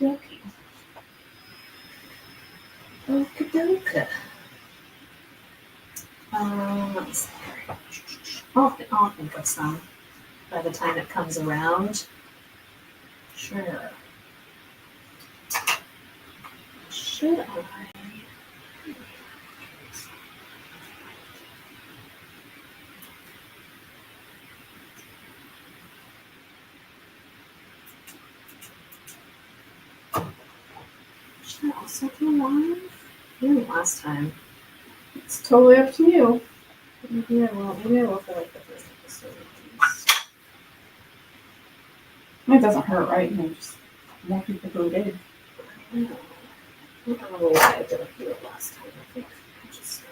dokie. Okie dokie. Let me see. I'll think of some by the time it comes around. Sure. Should I? Should I also do live? Maybe last time. It's totally up to you. Maybe I will for like the first episode. It doesn't hurt, right? You just more people who did. I don't remember why I didn't do it last time. I think I just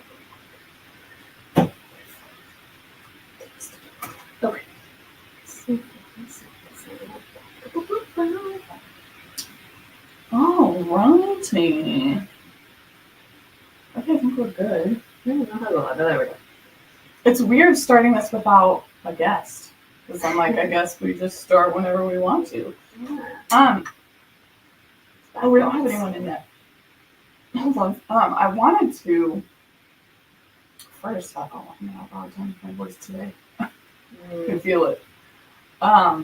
okay. Oh, righty. Okay, I think we're good. I don't know how to go. There we go. It's weird starting this without a guest. Because I'm like, I guess we just start whenever we want to. Yeah. Oh, we don't have anyone in yet. Hold on. I wanted to first talk. Oh, I'm not allowed to my voice today. I can feel it. I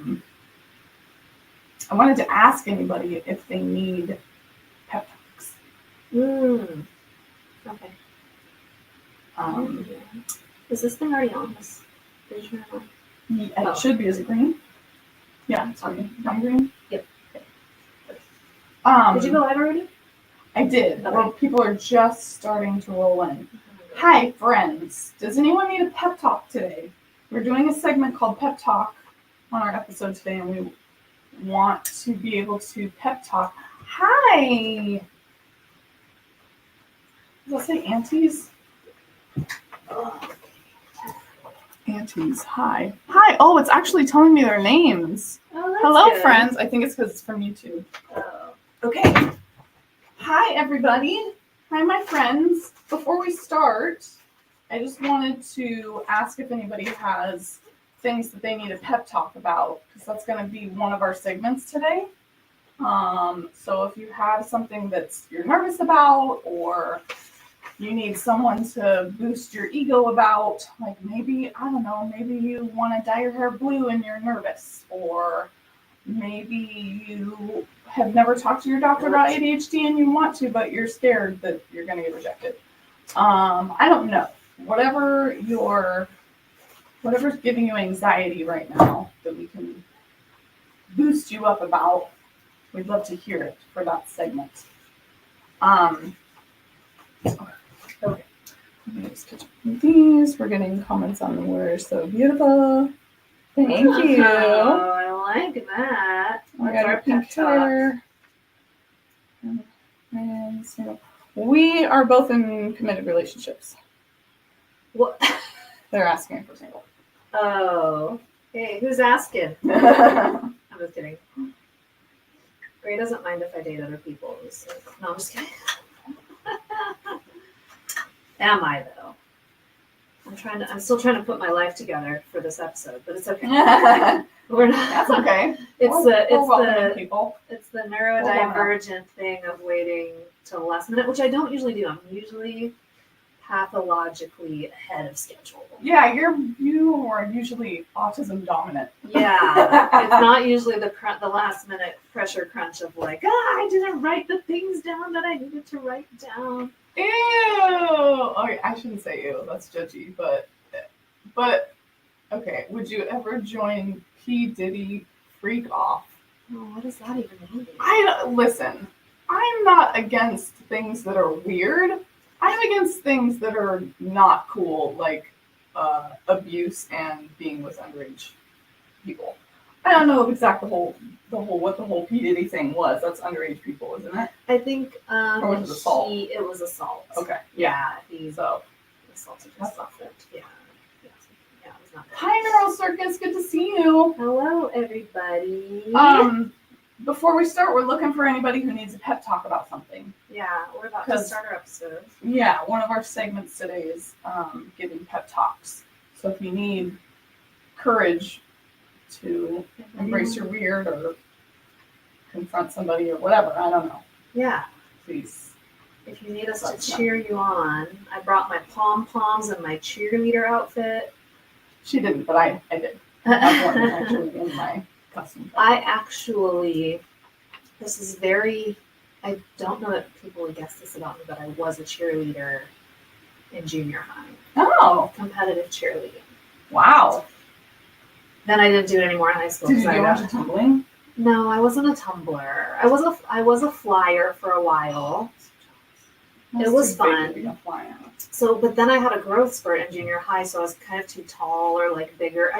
wanted to ask anybody if they need pep talks. Okay. Is this thing already on this vision? It should be. Is it green? Yeah, it's green. Green? Yep. Okay. Did you go live already? I did. Okay. Well, people are just starting to roll in. Hi, friends. Does anyone need a pep talk today? We're doing a segment called Pep Talk on our episode today, and we want to be able to pep talk. Hi! Does that say aunties? Aunties, hi. Hi! Oh, it's actually telling me their names. Oh, that's Hello, good. friends. I think it's because it's from YouTube. Oh. Okay. Hi, everybody. Hi, my friends. Before we start, I just wanted to ask if anybody has things that they need a pep talk about, because that's going to be one of our segments today. So if you have something that's you're nervous about, or you need someone to boost your ego about, like maybe, I don't know, maybe you want to dye your hair blue and you're nervous, or maybe you have never talked to your doctor about ADHD and you want to, but you're scared that you're going to get rejected. I don't know. Whatever's giving you anxiety right now that we can boost you up about, we'd love to hear it for that segment. Okay. Let me just catch up with these. We're getting comments on them. We're so beautiful. Thank you. Oh, I like that. What's our pink hair? And so we are both in committed relationships. What? They're asking if we're single. Oh. Hey, who's asking? I'm just kidding. Gray doesn't mind if I date other people. No, I'm just kidding. Am I though? I'm still trying to put my life together for this episode, but it's okay. We're not. That's okay. It's the People. neurodivergent thing of waiting till the last minute, which I don't usually do. I'm usually pathologically ahead of schedule. Yeah, you are usually autism dominant. Yeah, it's not usually the last minute pressure crunch of like, I didn't write the things down that I needed to write down. Ew. Okay, I shouldn't say ew. That's judgy, but okay. Would you ever join P. Diddy Freak Off? Oh, what does that even mean? Listen. I'm not against things that are weird. I'm against things that are not cool, like abuse and being with underage people. I don't know exactly what the whole P. Diddy thing was. That's underage people, isn't it? I think or was it assault? It was assault. Okay. Yeah, he's assaulted his That's girlfriend. Yeah. Yeah, it was not good. Hi, Neural Circus. Good to see you. Hello, everybody. Before we start, we're looking for anybody who needs a pep talk about something. Yeah, we're about to start our episode. Yeah, one of our segments today is giving pep talks. So if you need courage to embrace your weird, or confront somebody or whatever. I don't know. Yeah. Please. If you need us to That's cheer you on, I brought my pom-poms and my cheerleader outfit. She didn't, but I did. I have one actually in my costume. This is very, I don't know if people would guess this about me, but I was a cheerleader in junior high. Oh, Competitive cheerleading. wow. Then I didn't do it anymore in high school. Did you do a bunch of tumbling? No, I wasn't a tumbler. I was a flyer for a while. It was fun. So, but then I had a growth spurt in junior high, so I was kind of too tall or like bigger.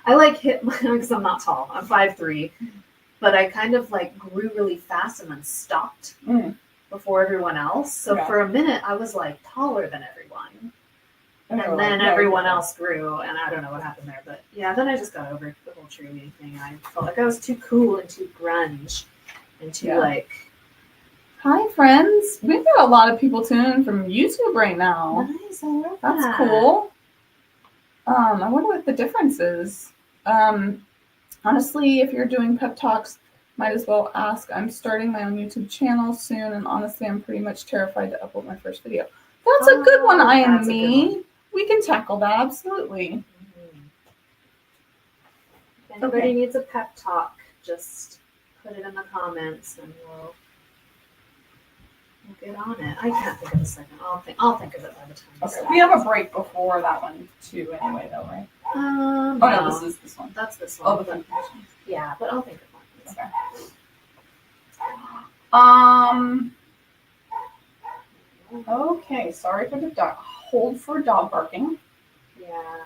I like hit because I'm not tall. I'm 5'3", but I kind of like grew really fast and then stopped before everyone else. So for a minute, I was like taller than everyone, and then everyone else grew, and I don't know what happened there. But yeah, then I just got over the whole cheerleading thing. I felt like I was too cool and too grunge and too like. Hi, friends. We've got a lot of people tuning in from YouTube right now. Nice, I love That's that. cool. I wonder what the difference is. Honestly, if you're doing pep talks, might as well ask. I'm starting my own YouTube channel soon, and honestly, I'm pretty much terrified to upload my first video. That's a good one, I am me. We can tackle that, absolutely. If anybody needs a pep talk, just put it in the comments, and we'll get on it. I can't think of a second. I'll think of it by the time. Okay. We have a break before that one too, anyway, though, right? No, this is this one. That's this one. Oh, the yeah, but I'll think of one. Okay. Okay. Sorry for the dog. Hold for dog barking. Yeah.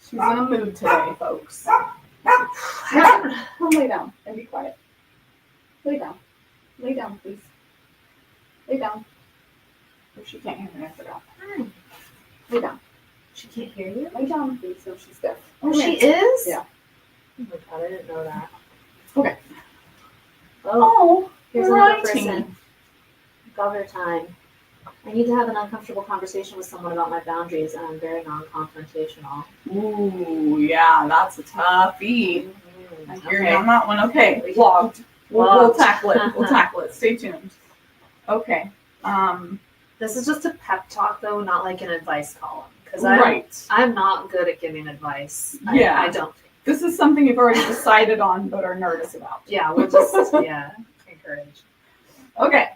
She's in a mood today, folks. Come lay down and be quiet. Lay down. Lay down, please. Lay down. If she can't hear me, I forgot. Lay down. She can't hear you? Lay down, please, so she's deaf. Oh, she is? Yeah. Oh my god, I didn't know that. Okay. Oh, here's another righty. person. Governor time. I need to have an uncomfortable conversation with someone about my boundaries, and I'm very non-confrontational. Ooh, yeah, that's a toughie. I hear you on that one. Okay, logged. We'll tackle it. We'll tackle it. Stay tuned. Okay. This is just a pep talk, though, not like an advice column. Because I'm not good at giving advice. Yeah. I don't think. This is something you've already decided on but are nervous about. Yeah, we'll just, encourage. Okay.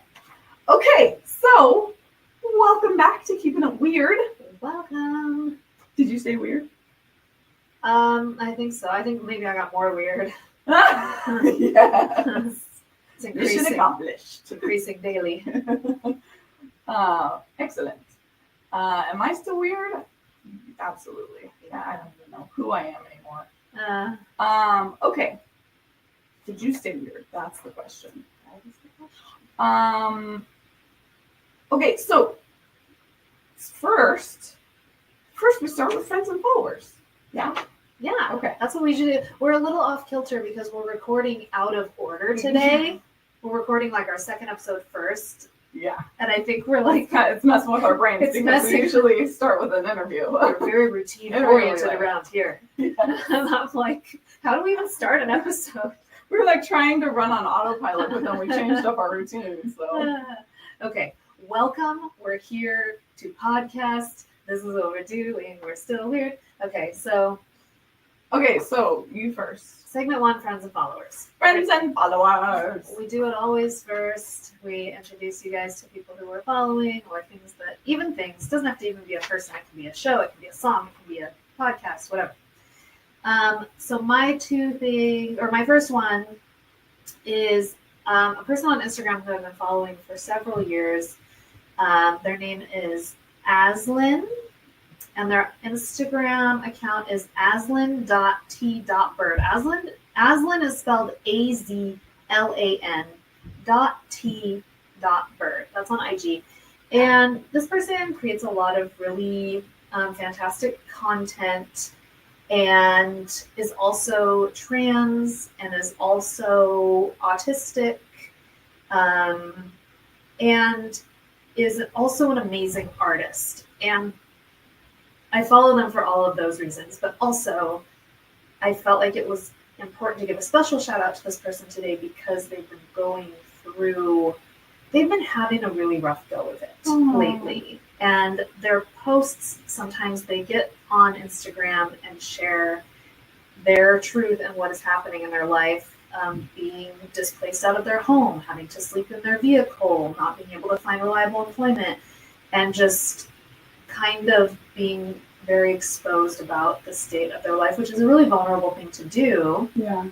Okay, so welcome back to Keeping It Weird. Welcome. Did you say weird? I think so. I think maybe I got more weird. Yes. It's increasing. Mission accomplished. It's increasing daily. Excellent. Am I still weird? Absolutely. Yeah, I don't even know who I am anymore. Okay. Did you stay weird? That's the question. Okay, so first we start with friends and followers. Yeah? Yeah. Okay. That's what we should do. We're a little off kilter because we're recording out of order today. We're recording like our second episode first. Yeah. And I think we're like... It's messing with our brains because we usually start with an interview. We're very routine oriented Really. around here. Yeah. And I'm like, how do we even start an episode? We were like trying to run on autopilot, but then we changed up our routine. So Okay. Welcome. We're here to podcast. This is what we're doing. We're still weird. Okay, so you first. Segment 1, friends and followers. Friends and followers. We do it always first. We introduce you guys to people who we're following or things. Doesn't have to even be a person. It can be a show. It can be a song. It can be a podcast, whatever. So my first one is a person on Instagram who I've been following for several years. Their name is Aslin, and their Instagram account is aslin.t.bird. Aslin is spelled AZLAN.t.bird. That's on IG. And this person creates a lot of really fantastic content and is also trans and is also autistic and is also an amazing artist. And I follow them for all of those reasons, but also I felt like it was important to give a special shout out to this person today because they've been having a really rough go of it lately. And their posts, sometimes they get on Instagram and share their truth and what is happening in their life, being displaced out of their home, having to sleep in their vehicle, not being able to find reliable employment, and just kind of being very exposed about the state of their life, which is a really vulnerable thing to do. Yeah.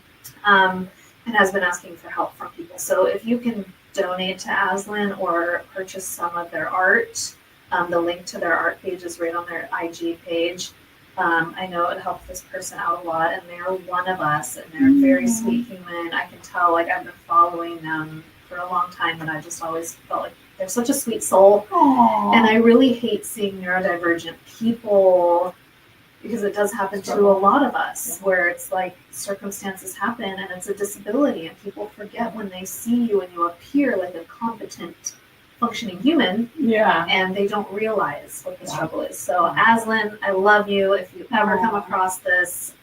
And has been asking for help from people. So if you can donate to Aslan or purchase some of their art, the link to their art page is right on their IG page. I know it helped this person out a lot, and they're one of us, and they're a very sweet human. I can tell, like, I've been following them for a long time, and I just always felt like they're such a sweet soul. Aww. And I really hate seeing neurodivergent people, because it does happen to a lot of us, where it's like circumstances happen and it's a disability, and people forget when they see you and you appear like a competent, functioning human, and they don't realize what the struggle is. So Aslan, I love you. If you ever come across this,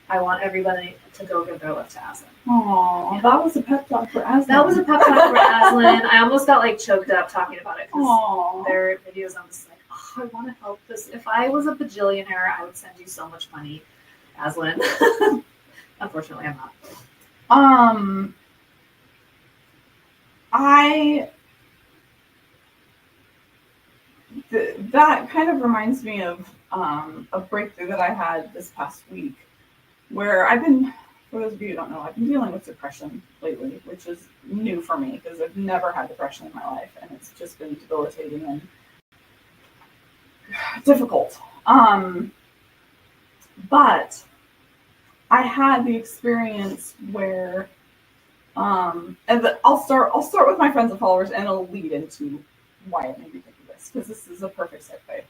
I want everybody to go give their love to Aslan. Aww, that was a pep talk for Aslan. That was a pep talk for Aslan. I almost got like choked up talking about it because Aww. their videos, I'm just like, oh, I want to help this. If I was a bajillionaire, I would send you so much money, Aslan. Unfortunately, I'm not. That kind of reminds me of a breakthrough that I had this past week, where for those of you who don't know, I've been dealing with depression lately, which is new for me because I've never had depression in my life, and it's just been debilitating and difficult. But I had the experience where, and I'll start with my friends and followers, and it'll lead into why it made me think of this, because this is a perfect segue.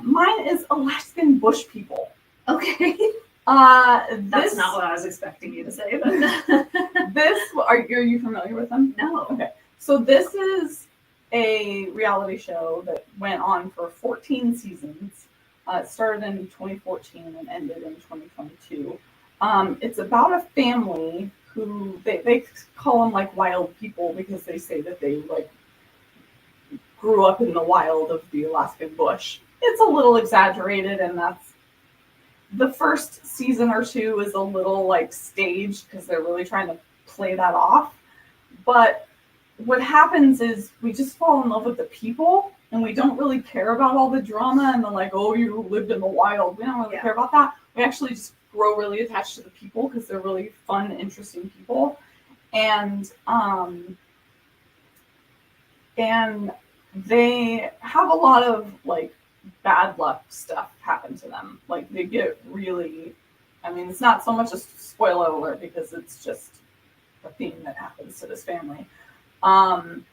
Mine is Alaskan bush people. Okay. That's not what I was expecting you to say, but are you familiar with them? No. Okay. So this is a reality show that went on for 14 seasons. It started in 2014 and ended in 2022. It's about a family who they call them like wild people because they say that they like grew up in the wild of the Alaskan bush. It's a little exaggerated, and that's the first season or two is a little like staged because they're really trying to play that off. But what happens is we just fall in love with the people, and we don't really care about all the drama and the like, oh, you lived in the wild. We don't really care about that. We actually just grow really attached to the people because they're really fun, interesting people. And they have a lot of like bad luck stuff happen to them. Like they get really, I mean, it's not so much a spoiler alert because it's just a theme that happens to this family. And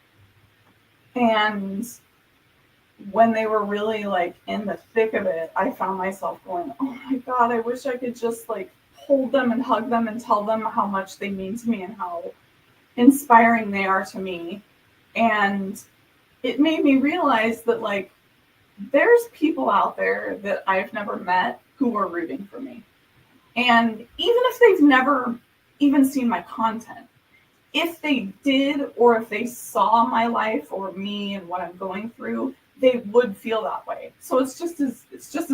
when they were really like in the thick of it, I found myself going, oh my God, I wish I could just like hold them and hug them and tell them how much they mean to me and how inspiring they are to me. And it made me realize that like there's people out there that I've never met who are rooting for me. And even if they've never even seen my content, if they did, or if they saw my life or me and what I'm going through, they would feel that way. So it's just as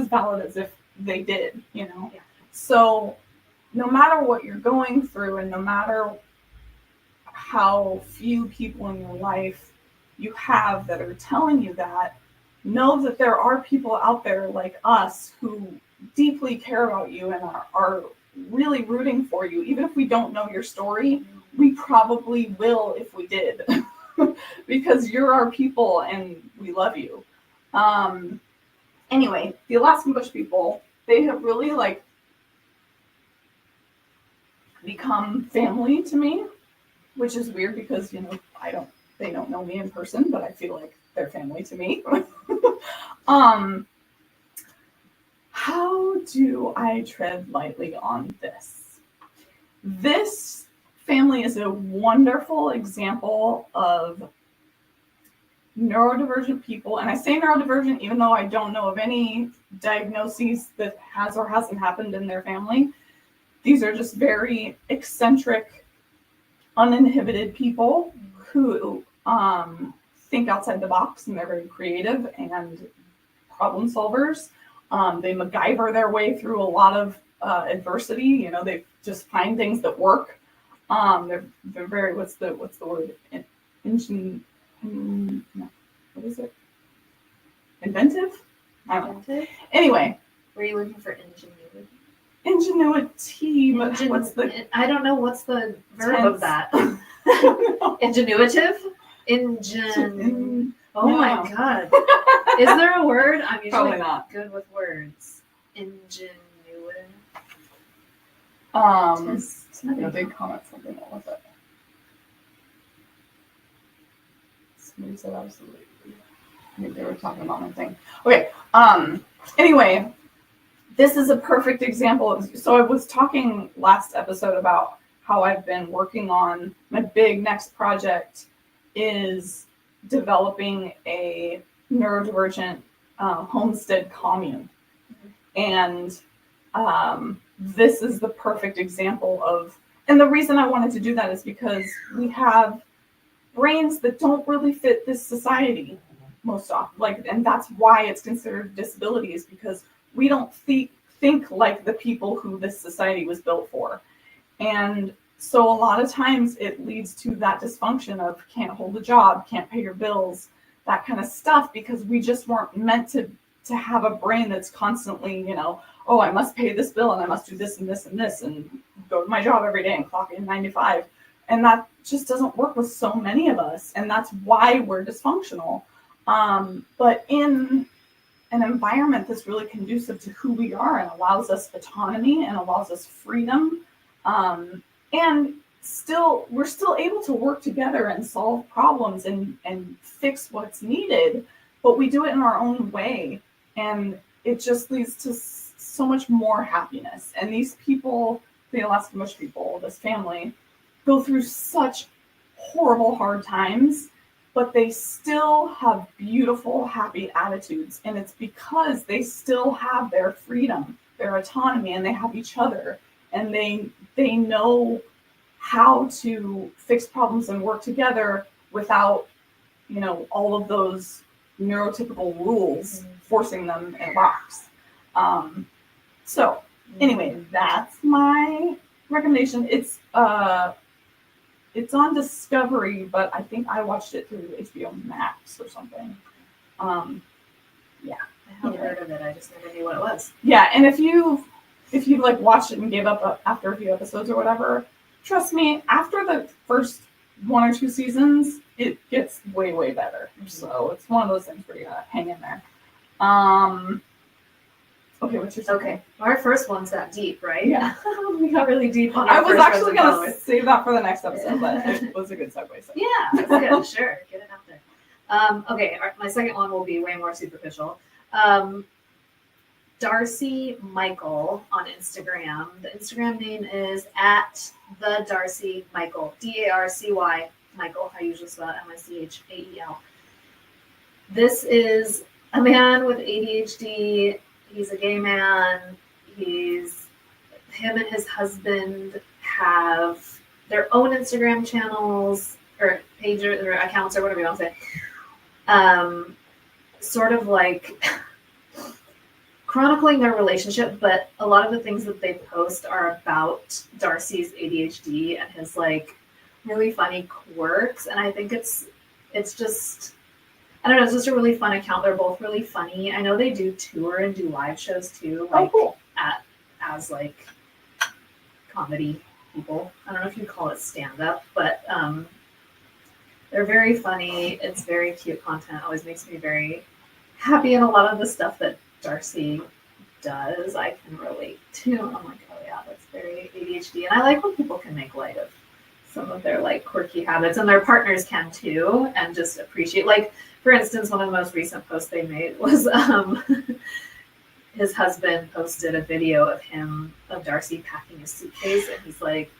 valid as if they did, you know? Yeah. So no matter what you're going through, and no matter how few people in your life you have that are telling you that, know that there are people out there like us who deeply care about you and are really rooting for you. Even if we don't know your story, we probably will if we did, because you're our people and we love you. Anyway, the Alaskan bush people, they have really like become family to me, which is weird because, you know, they don't know me in person, but I feel like they're family to me. How do I tread lightly on this? This family is a wonderful example of neurodivergent people. And I say neurodivergent even though I don't know of any diagnoses that has or hasn't happened in their family. these are just very eccentric, uninhibited people who think outside the box, and they're very creative and problem solvers. They MacGyver their way through a lot of adversity. They just find things that work. They're very, what's the word? No, what is it? Inventive? I don't know. Anyway. Were you looking for ingenuity? Ingenuity, but what's the... I don't know what's the verb of that. Ingenuitive? Oh my God. Is there a word? I'm usually not good with words. Ingenuity. I did comment something. What was it? Somebody said absolutely. I think they were talking about my thing. Okay. Anyway, this is a perfect example. So I was talking last episode about how I've been working on my big next project is developing a neurodivergent homestead commune. And this is the perfect example of, and the reason I wanted to do that is because we have brains that don't really fit this society most often. And that's why it's considered a disability, is because we don't think like the people who this society was built for. And so a lot of times it leads to that dysfunction of can't hold a job, can't pay your bills, that kind of stuff, because we just weren't meant to have a brain that's constantly, oh, I must pay this bill and I must do this and this and this and go to my job every day and clock in 9 to 5. And that just doesn't work with so many of us. And that's why we're dysfunctional. But in an environment that's really conducive to who we are and allows us autonomy and allows us freedom, and we're still able to work together and solve problems and fix what's needed, but we do it in our own way. And it just leads to so much more happiness. And these people, the Alaska Mush people, this family, go through such horrible, hard times, but they still have beautiful, happy attitudes. And it's because they still have their freedom, their autonomy, and they have each other. And they know how to fix problems and work together without, all of those neurotypical rules forcing them in a box. So anyway, that's my recommendation. It's on Discovery, but I think I watched it through HBO Max or something. Yeah. I haven't heard of it. I just never knew what it was. Yeah, and if you like watched it and gave up after a few episodes or whatever, trust me, after the first 1 or 2 seasons, it gets way, way better. So it's one of those things where you gotta hang in there. Okay, what's your second? Okay, our first one's that deep, right? Yeah. We got really deep on I was actually going to save that for the next episode, but it was a good segue. So. Yeah, that's good. Sure, get it out there. Okay, my second one will be way more superficial. Darcy Michael on Instagram. The Instagram name is @theDarcyMichael. DARCY Michael. I usually spell it MICHAEL. This is a man with ADHD. He's a gay man. Him and his husband have their own Instagram channels or pages or accounts or whatever you want to say. Sort of like chronicling their relationship, but a lot of the things that they post are about Darcy's ADHD and his really funny quirks. And I think it's just, I don't know, it's just a really fun account. They're both really funny. I know they do tour and do live shows too, cool. as comedy people. I don't know if you call it stand-up, but they're very funny. It's very cute content. Always makes me very happy, and a lot of the stuff that Darcy does, I can relate to. I'm like, oh yeah, that's very ADHD. And I like when people can make light of some of their quirky habits, and their partners can too, and just appreciate. For instance, one of the most recent posts they made was his husband posted a video of Darcy packing his suitcase, and he's like,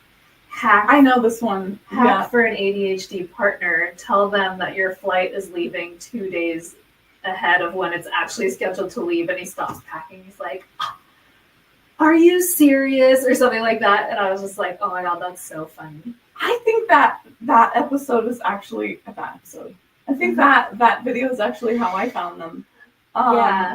hack. I know this one. Hack for an ADHD partner. Tell them that your flight is leaving 2 days ahead of when it's actually scheduled to leave, and he stops packing. He's like, are you serious? Or something like that. And I was just like, oh my God, that's so funny. I think that episode is actually I think that video is actually how I found them.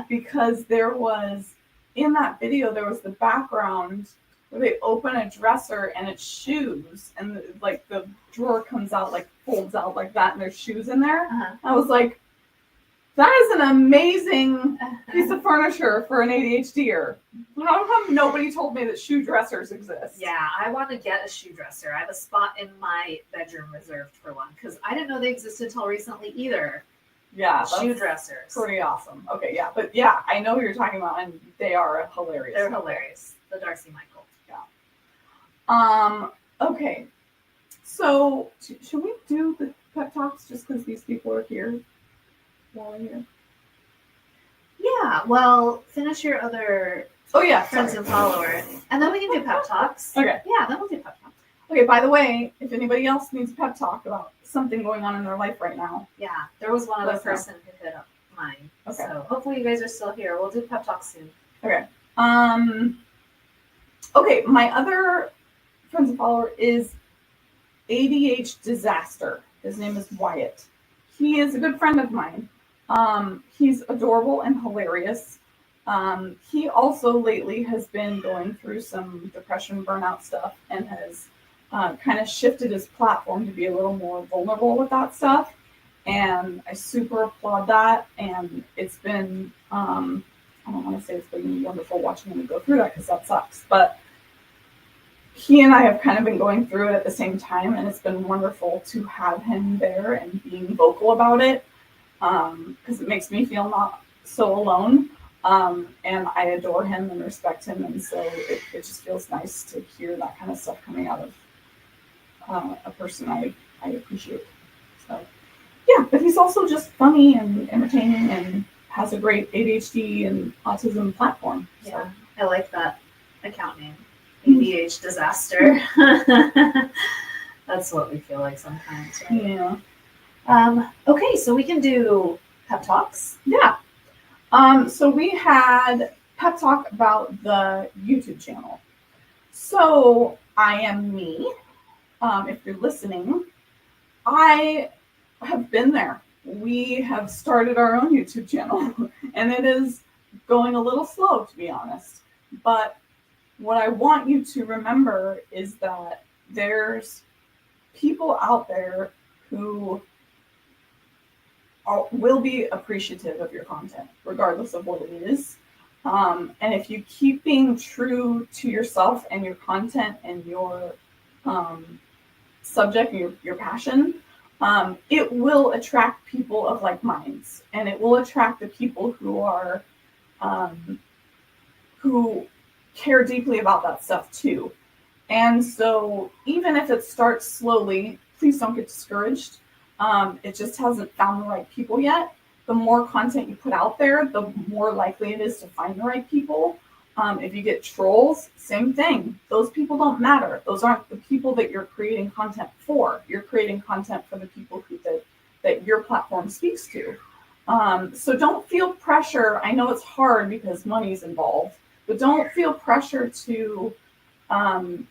Because there was, in that video, there was the background where they open a dresser and it's shoes, and the drawer comes out, folds out like that, and there's shoes in there. I was like, that is an amazing piece of furniture for an ADHDer. How come nobody told me that shoe dressers exist? Yeah, I want to get a shoe dresser. I have a spot in my bedroom reserved for one because I didn't know they existed until recently either. Yeah, shoe dressers. Pretty awesome. Okay, yeah, but yeah, I know who you're talking about, and they are hilarious. They're hilarious. The Darcy Michael. Yeah. Okay. So should we do the pep talks just because these people are here? While we're here. Yeah. Well, finish your other. Friends and followers, and then we can do pep talks. Okay. Yeah, then we'll do pep talks. Okay, by the way, if anybody else needs a pep talk about something going on in their life right now. Yeah, there was one other person who hit up mine. Okay. So hopefully you guys are still here. We'll do pep talk soon. Okay. Okay, my other friends and follower is ADHD Disaster. His name is Wyatt. He is a good friend of mine. He's adorable and hilarious. He also lately has been going through some depression, burnout stuff, and has kind of shifted his platform to be a little more vulnerable with that stuff. And I super applaud that. And it's been, I don't want to say it's been wonderful watching him go through that because that sucks. But he and I have kind of been going through it at the same time. And it's been wonderful to have him there and being vocal about it because it makes me feel not so alone. And I adore him and respect him. And so it just feels nice to hear that kind of stuff coming out of a person I appreciate. So, yeah, but he's also just funny and entertaining and has a great ADHD and autism platform. So. Yeah, I like that account name, ADHD Disaster. That's what we feel like sometimes, right? Yeah. Okay, so we can do pep talks. Yeah. So we had pep talk about the YouTube channel. So I am me. If you're listening, I have been there. We have started our own YouTube channel, and it is going a little slow, to be honest. But what I want you to remember is that there's people out there who will be appreciative of your content, regardless of what it is. And if you keep being true to yourself and your content and your subject and your passion, it will attract people of like minds, and it will attract the people who are who care deeply about that stuff too. And so even if it starts slowly, please don't get discouraged. It just hasn't found the right people yet. The more content you put out there, the more likely it is to find the right people. If you get trolls, same thing. Those people don't matter. Those aren't the people that you're creating content for. You're creating content for the people that your platform speaks to. So don't feel pressure. I know it's hard because money's involved, but don't feel pressure to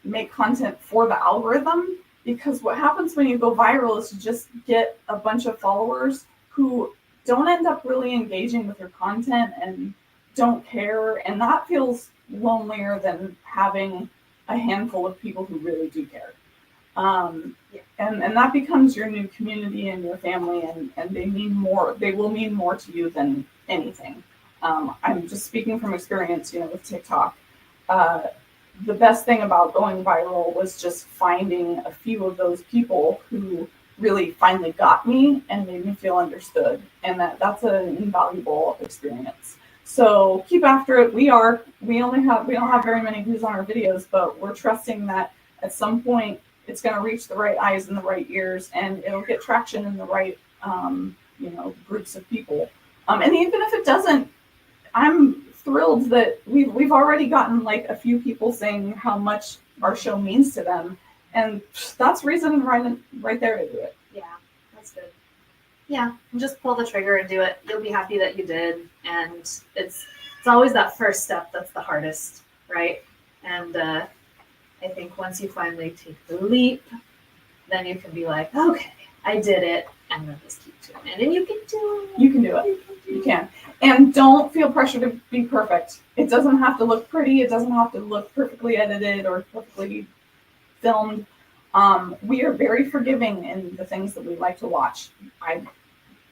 make content for the algorithm. Because what happens when you go viral is you just get a bunch of followers who don't end up really engaging with your content and don't care. And that feels lonelier than having a handful of people who really do care. And that becomes your new community and your family, and they mean more. They will mean more to you than anything. I'm just speaking from experience, with TikTok. The best thing about going viral was just finding a few of those people who really finally got me and made me feel understood. And that's an invaluable experience. So keep after it. We don't have very many views on our videos, but we're trusting that at some point it's going to reach the right eyes and the right ears, and it'll get traction in the right, groups of people. And even if it doesn't, I'm thrilled that we've already gotten like a few people saying how much our show means to them, and that's reason right there to do it. Yeah, that's good. Yeah, just pull the trigger and do it. You'll be happy that you did, and it's always that first step that's the hardest. right? And I think once you finally take the leap, then you can be like, okay, I did it, and then just keep doing it. And you can do it. You can do it. You can. And don't feel pressure to be perfect. It doesn't have to look pretty. It doesn't have to look perfectly edited or perfectly filmed. We are very forgiving in the things that we like to watch.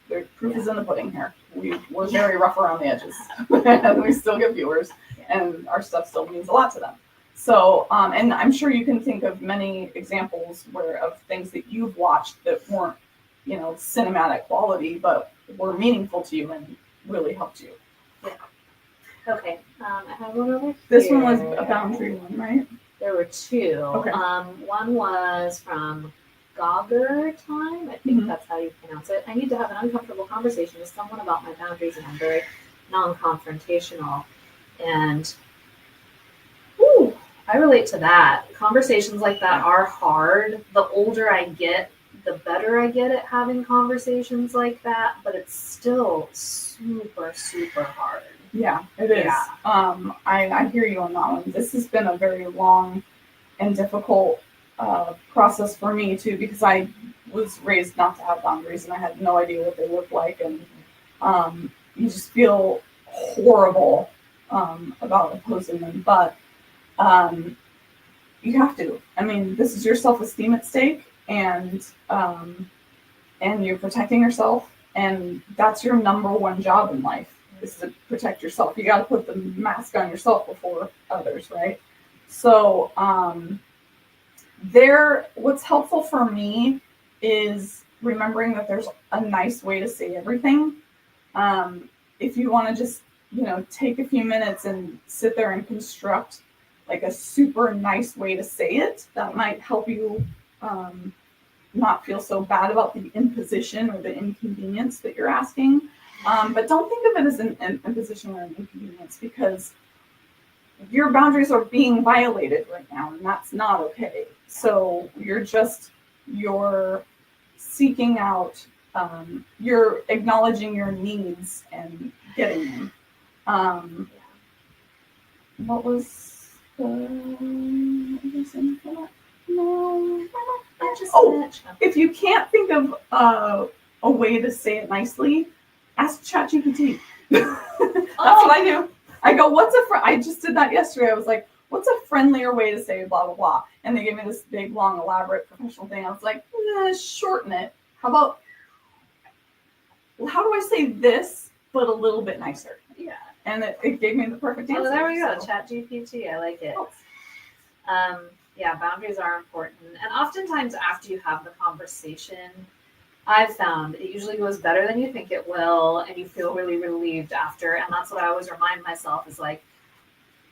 The proof is in the pudding here. We're very rough around the edges. And we still get viewers, and our stuff still means a lot to them. So, and I'm sure you can think of many examples of things that you've watched that weren't, cinematic quality, but were meaningful to you and really helped you. Yeah. Okay. I have one over here. This one was a boundary one, right? There were two. Okay. One was from Gogger Time. I think that's how you pronounce it. I need to have an uncomfortable conversation with someone about my boundaries, and I'm very non-confrontational. And I relate to that. Conversations like that are hard. The older I get, the better I get at having conversations like that, but it's still super, super hard. Yeah, it is. Yeah. I hear you on that one. This has been a very long and difficult process for me too, because I was raised not to have boundaries and I had no idea what they looked like, and you just feel horrible about opposing them, but you have to. I mean, this is your self-esteem at stake, and you're protecting yourself, and that's your number one job in life, is to protect yourself. You got to put the mask on yourself before others, right? So what's helpful for me is remembering that there's a nice way to say everything. If you want to just, take a few minutes and sit there and construct like a super nice way to say it, that might help you not feel so bad about the imposition or the inconvenience that you're asking. But don't think of it as an imposition or an inconvenience, because your boundaries are being violated right now, and that's not okay. So you're seeking out, you're acknowledging your needs and getting them. What was the reason for that? No. If you can't think of a way to say it nicely, ask ChatGPT. That's what I do. I go, I just did that yesterday. I was like, what's a friendlier way to say blah, blah, blah? And they gave me this big, long, elaborate professional thing. I was like, shorten it. How do I say this, but a little bit nicer? Yeah. And it gave me the perfect answer. Oh, there we go. ChatGPT. I like it. Yeah, boundaries are important. And oftentimes after you have the conversation, I've found it usually goes better than you think it will, and you feel really relieved after. And that's what I always remind myself is like,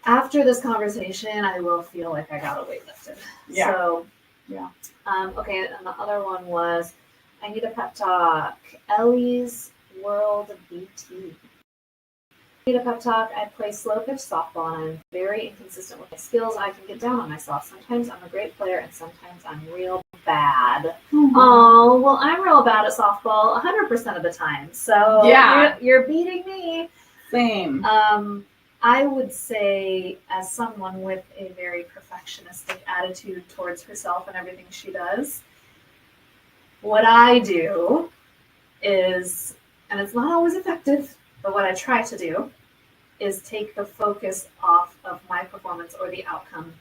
after this conversation, I will feel like I got a weight lifted. Yeah. So, yeah. Okay, and the other one was, I need a pep talk. Ellie's World BT. I need a pep talk. I play slow pitch softball, and I'm very inconsistent with my skills. I can get down on myself. Sometimes I'm a great player, and sometimes I'm real bad. Mm-hmm. Oh, well, I'm real bad at softball 100% of the time. So yeah, you're beating me. Same. I would say, as someone with a very perfectionistic attitude towards herself and everything she does, what I do is, and it's not always effective, but what I try to do is take the focus off of my performance or the outcome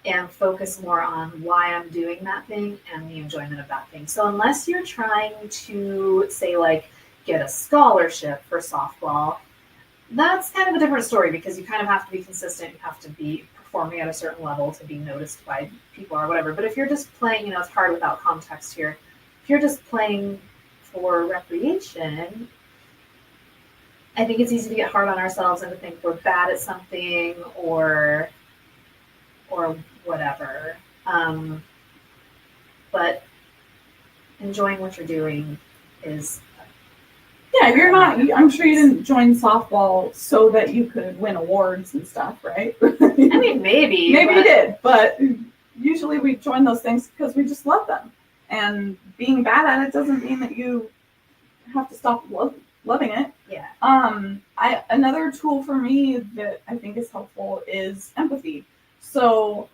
and focus more on why I'm doing that thing and the enjoyment of that thing. So unless you're trying to, say, like, get a scholarship for softball, that's kind of a different story, because you kind of have to be consistent. You have to be performing at a certain level to be noticed by people or whatever. But if you're just playing, it's hard without context here. If you're just playing for recreation, I think it's easy to get hard on ourselves and to think we're bad at something or whatever. But enjoying what you're doing is... Yeah, you're not... I'm sure you didn't join softball so that you could win awards and stuff, right? I mean, maybe. Maybe you did, but usually we join those things because we just love them. And being bad at it doesn't mean that you have to stop Loving it. Yeah. Another tool for me that I think is helpful is empathy. So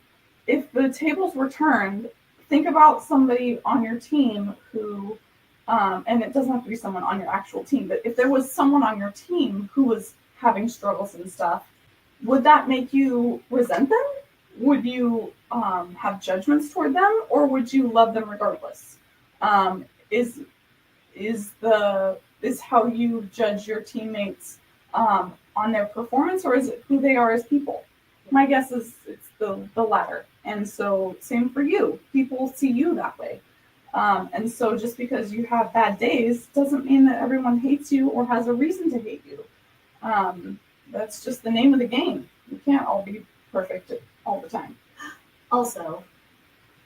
if the tables were turned, think about somebody on your team who, and it doesn't have to be someone on your actual team, but if there was someone on your team who was having struggles and stuff, would that make you resent them? Would you have judgments toward them, or would you love them regardless? Is how you judge your teammates on their performance, or is it who they are as people? My guess is it's the latter. And so same for you. People see you that way. And so just because you have bad days doesn't mean that everyone hates you or has a reason to hate you. That's just the name of the game. You can't all be perfect all the time. Also,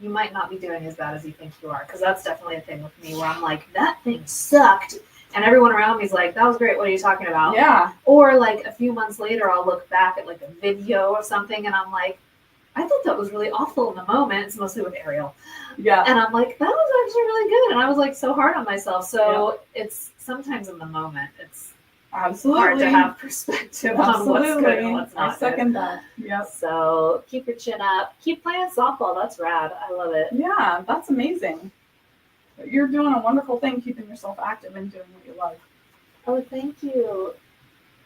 you might not be doing as bad as you think you are, because that's definitely a thing with me where I'm like, that thing sucked. And everyone around me is like, that was great. What are you talking about? Yeah. Or like a few months later, I'll look back at like a video of something and I'm like, I thought that was really awful in the moment. It's mostly with Ariel. Yeah. And I'm like, that was actually really good. And I was like so hard on myself. So it's sometimes in the moment, it's absolutely hard to have perspective on what's good and what's not. I second that. Yep. So keep your chin up. Keep playing softball. That's rad. I love it. Yeah, that's amazing. You're doing a wonderful thing, keeping yourself active and doing what you love. Oh, thank you.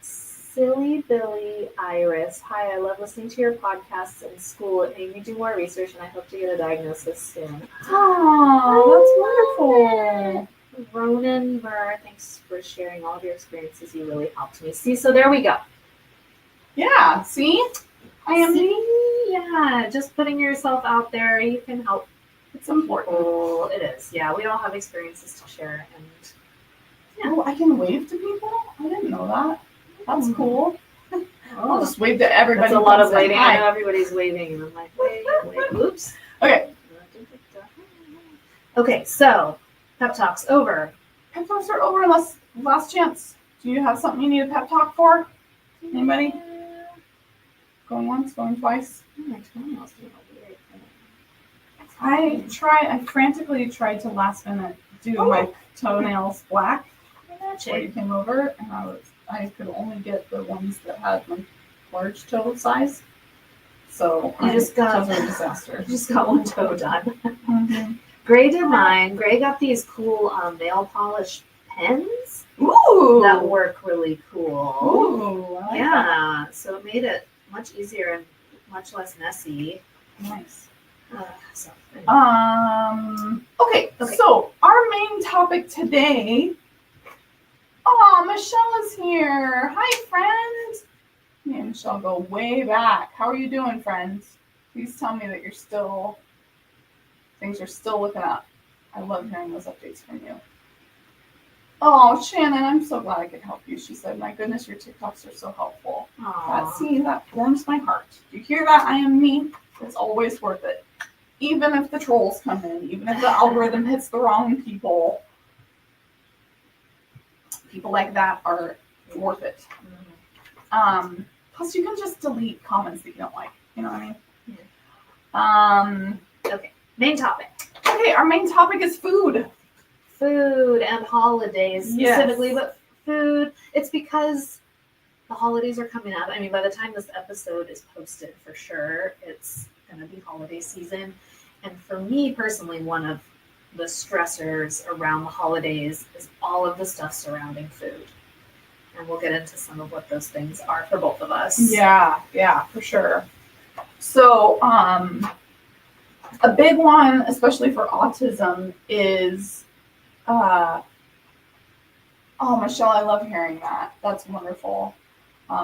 Silly Billy Iris. Hi, I love listening to your podcasts in school. It made me do more research and I hope to get a diagnosis soon. Oh, that's wonderful. Ronan Murr, thanks for sharing all of your experiences. You really helped me. See, so there we go. Yeah, see? Yeah, just putting yourself out there, you can help. It's important. People. It is. Yeah, we all have experiences to share. And yeah. Oh, I can wave to people? I didn't know that. That's cool. I'll just wave to everybody. That's a lot of waving. I know everybody's waving, and I'm like, wait. Oops. Okay. Okay, so pep talks over. Pep talks are over. Last chance. Do you have something you need a pep talk for? Anybody? Going once, going twice. I frantically tried to last minute do my toenails black before you came over, and I could only get the ones that had like large toe size. So toes are a disaster. You just got one toe done. Mm-hmm. Gray did mine. Gray got these cool nail polish pens. Ooh, that work really cool. Ooh, I like that. So it made it much easier and much less messy. Nice. Anyway. Okay, so our main topic today. Oh, Michelle is here. Hi, friend. Me and Michelle go way back. How are you doing, friends? Please tell me that things are still looking up. I love hearing those updates from you. Oh, Shannon, I'm so glad I could help you. She said, my goodness, your TikToks are so helpful. That warms my heart. Do you hear that? I am me. It's always worth it. Even if the trolls come in, even if the algorithm hits the wrong people, people like that are worth it. Plus, you can just delete comments that you don't like. You know what I mean? Okay. Main topic. Okay, our main topic is food. Food and holidays specifically, but food. It's because the holidays are coming up. I mean, by the time this episode is posted, for sure, it's going to be holiday season. And for me personally, one of the stressors around the holidays is all of the stuff surrounding food. And we'll get into some of what those things are for both of us. Yeah, for sure. So, a big one, especially for autism, is, Michelle, I love hearing that. That's wonderful.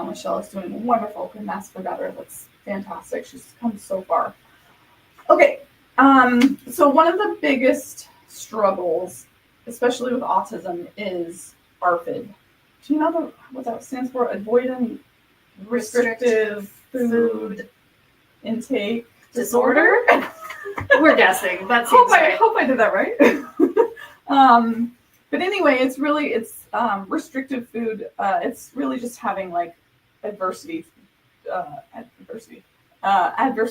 Michelle is doing wonderful. Couldn't ask for better. That's fantastic. She's come so far. Okay. So one of the biggest struggles, especially with autism, is ARFID. Do you know what that stands for? Avoidant restrictive food intake disorder? We're guessing. That's hope I did that right. But anyway, it's restrictive food. It's really just having like adverse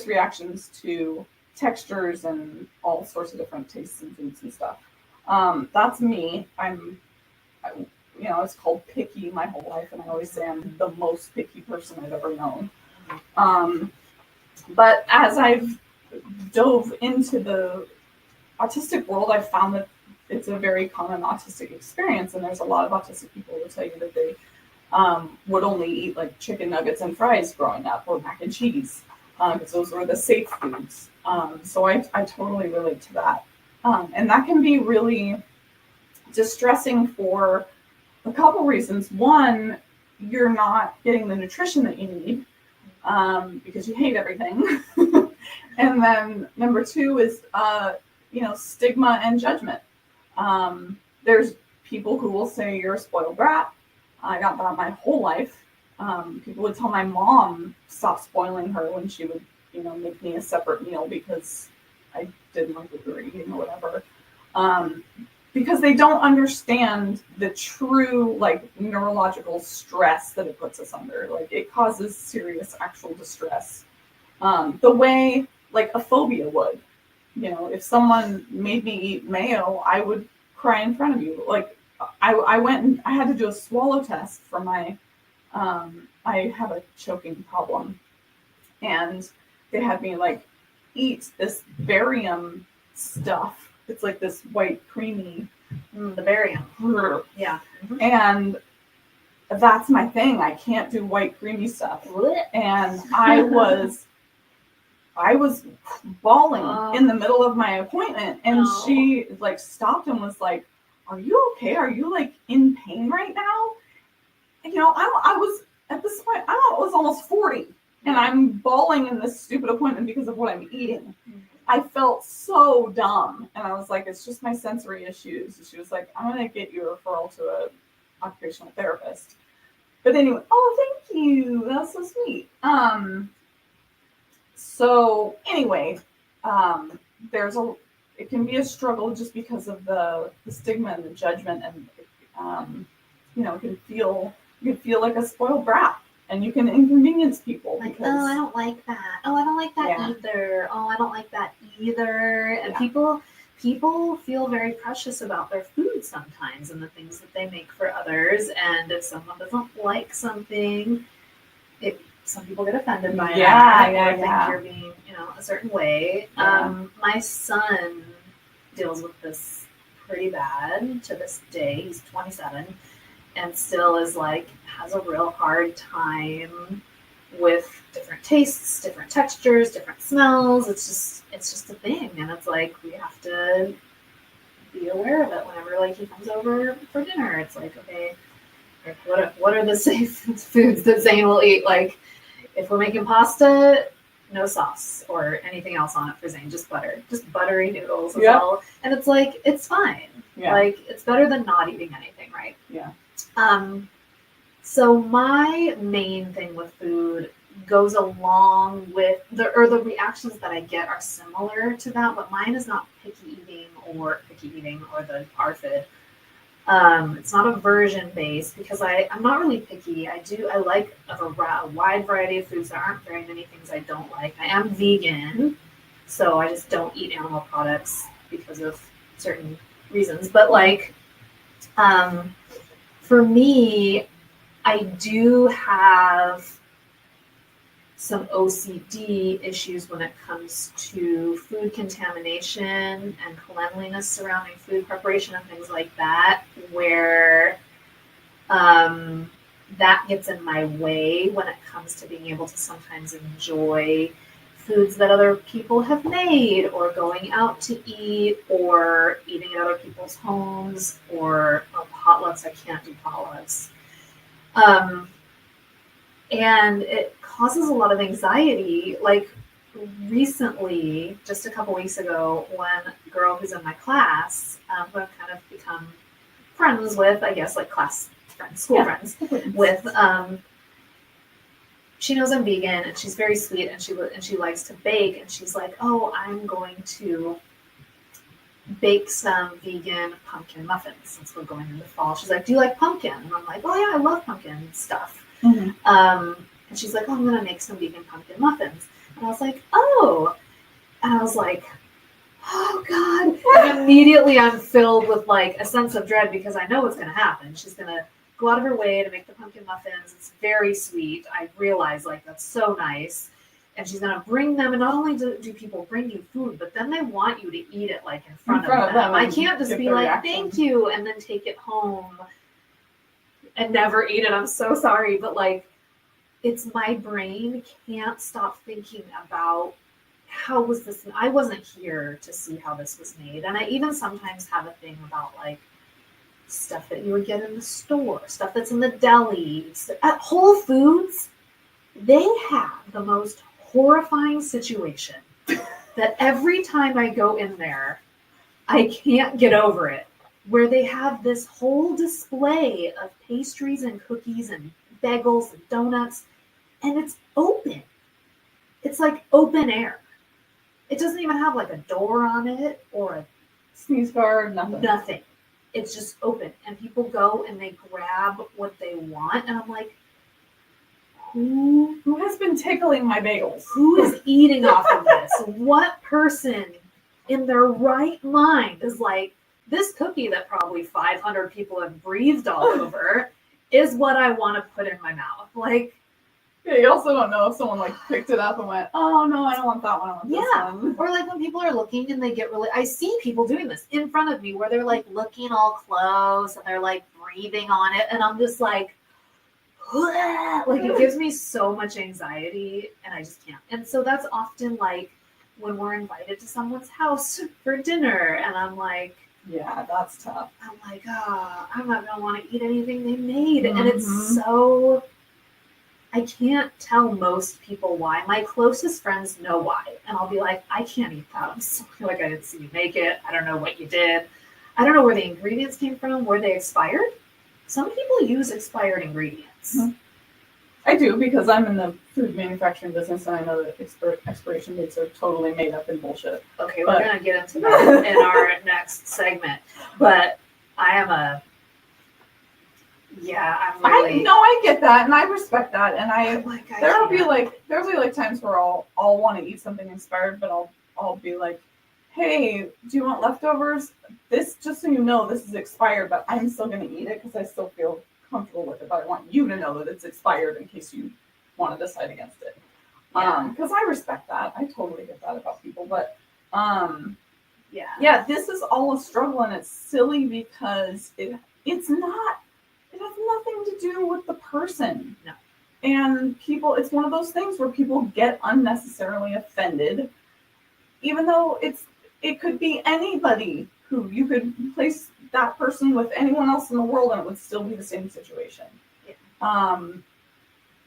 reactions to textures and all sorts of different tastes and foods and stuff. That's me. I was called picky my whole life, and I always say I'm the most picky person I've ever known. But as I've dove into the autistic world, I've found that it's a very common autistic experience, and there's a lot of autistic people who will tell you that they would only eat like chicken nuggets and fries growing up, or mac and cheese, because those were the safe foods. So I totally relate to that. And that can be really distressing for a couple reasons. One, you're not getting the nutrition that you need because you hate everything. And then number two is, stigma and judgment. There's people who will say you're a spoiled brat. I got that my whole life. People would tell my mom stop spoiling her when she would, make me a separate meal because I didn't like what we were eating or whatever. Because they don't understand the true, neurological stress that it puts us under. Like, it causes serious actual distress. The way, a phobia would. If someone made me eat mayo, I would cry in front of you. I went and I had to do a swallow test for my, I have a choking problem. And they had me, eat this barium stuff. It's like this white, creamy. The barium. Yeah. Mm-hmm. And that's my thing. I can't do white, creamy stuff. And I was bawling in the middle of my appointment, and she stopped and was like, "Are you okay? Are you in pain right now?" And, I was at this point, I was almost 40, and I'm bawling in this stupid appointment because of what I'm eating. Mm-hmm. I felt so dumb, and I was like, "It's just my sensory issues." And she was like, "I'm gonna get you a referral to a occupational therapist." But anyway, thank you. That's so sweet. So anyway, it can be a struggle just because of the stigma and the judgment, and you can feel like a spoiled brat, and you can inconvenience people. I don't like that. I don't like that either. I don't like that either. And people feel very precious about their food sometimes and the things that they make for others. And if someone doesn't like something, some people get offended by that, or think you're being, a certain way. Yeah. My son deals with this pretty bad to this day. He's 27 and still is has a real hard time with different tastes, different textures, different smells. It's just a thing, and it's we have to be aware of it whenever he comes over for dinner. It's okay, what are the safe foods that Zane will eat? If we're making pasta, no sauce or anything else on it for Zane, just butter, just buttery noodles as well. And it's it's fine. Yeah. It's better than not eating anything, right? Yeah. So my main thing with food goes along with the reactions that I get are similar to that, but mine is not picky eating or the ARFID. It's not aversion based because I'm not really picky. I like a wide variety of foods. There aren't very many things I don't like. I am vegan, so I just don't eat animal products because of certain reasons. But for me, I do have some OCD issues when it comes to food contamination and cleanliness surrounding food preparation and things like that, where that gets in my way when it comes to being able to sometimes enjoy foods that other people have made, or going out to eat, or eating at other people's homes, or potlucks. I can't do potlucks. And it causes a lot of anxiety. Recently, just a couple weeks ago, when a girl who's in my class, who I've kind of become friends with, I guess, class friends, school friends with, she knows I'm vegan, and she's very sweet, and she likes to bake, and she's like, "Oh, I'm going to bake some vegan pumpkin muffins since we're going into fall." She's like, "Do you like pumpkin?" And I'm like, "Oh yeah, I love pumpkin stuff." Mm-hmm. And she's like, "Oh, I'm gonna make some vegan pumpkin muffins." And I was like, "Oh," and I was like, "Oh God!" immediately I'm filled with like a sense of dread because I know what's going to happen. She's going to go out of her way to make the pumpkin muffins. It's very sweet. I realize like that's so nice. And she's going to bring them. And not only do people bring you food, but then they want you to eat it like in front of them. I can't just be like, thank you, and then take it home and never eat it. I'm so sorry. But like, it's my brain can't stop thinking about how was this? I wasn't here to see how this was made. And I even sometimes have a thing about like stuff that you would get in the store, stuff that's in the deli. At Whole Foods, they have the most horrifying situation that every time I go in there, I can't get over it, where they have this whole display of pastries and cookies and bagels and donuts, and it's open. It's like open air. It doesn't even have like a door on it or a sneeze guard, nothing. Nothing. It's just open. And people go and they grab what they want. And I'm like, who has been tickling my bagels? Who is eating off of this? What person in their right mind is like, this cookie that probably 500 people have breathed all over is what I want to put in my mouth. Like, yeah, you also don't know if someone like picked it up and went, oh no, I don't want that one, I want this one. Or like when people are looking and they get really, I see people doing this in front of me where they're like looking all close and they're like breathing on it. And I'm just like it gives me so much anxiety and I just can't. And so that's often like when we're invited to someone's house for dinner and I'm like, yeah, that's tough. I'm like, I'm not going to want to eat anything they made. Mm-hmm. And it's so... I can't tell most people why. My closest friends know why. And I'll be like, I can't eat that. I'm sorry, like I didn't see you make it. I don't know what you did. I don't know where the ingredients came from. Were they expired? Some people use expired ingredients. Mm-hmm. I do because I'm in the food manufacturing business and I know that expiration dates are totally made up and bullshit. Okay, we're going to get into that in our next segment. But I am a... Yeah, I'm really... I get that, and I respect that, and there'll be like times where I'll want to eat something inspired, but I'll be like, hey, do you want leftovers? This, just so you know, this is expired, but I'm still going to eat it because I still feel comfortable with it, but I want you to know that it's expired in case you want to decide against it. Because I respect that. I totally get that about people, but this is all a struggle, and it's silly because it's not... It has nothing to do with the person. No. And people, it's one of those things where people get unnecessarily offended, even though it could be anybody who you could replace that person with anyone else in the world and it would still be the same situation. Yeah.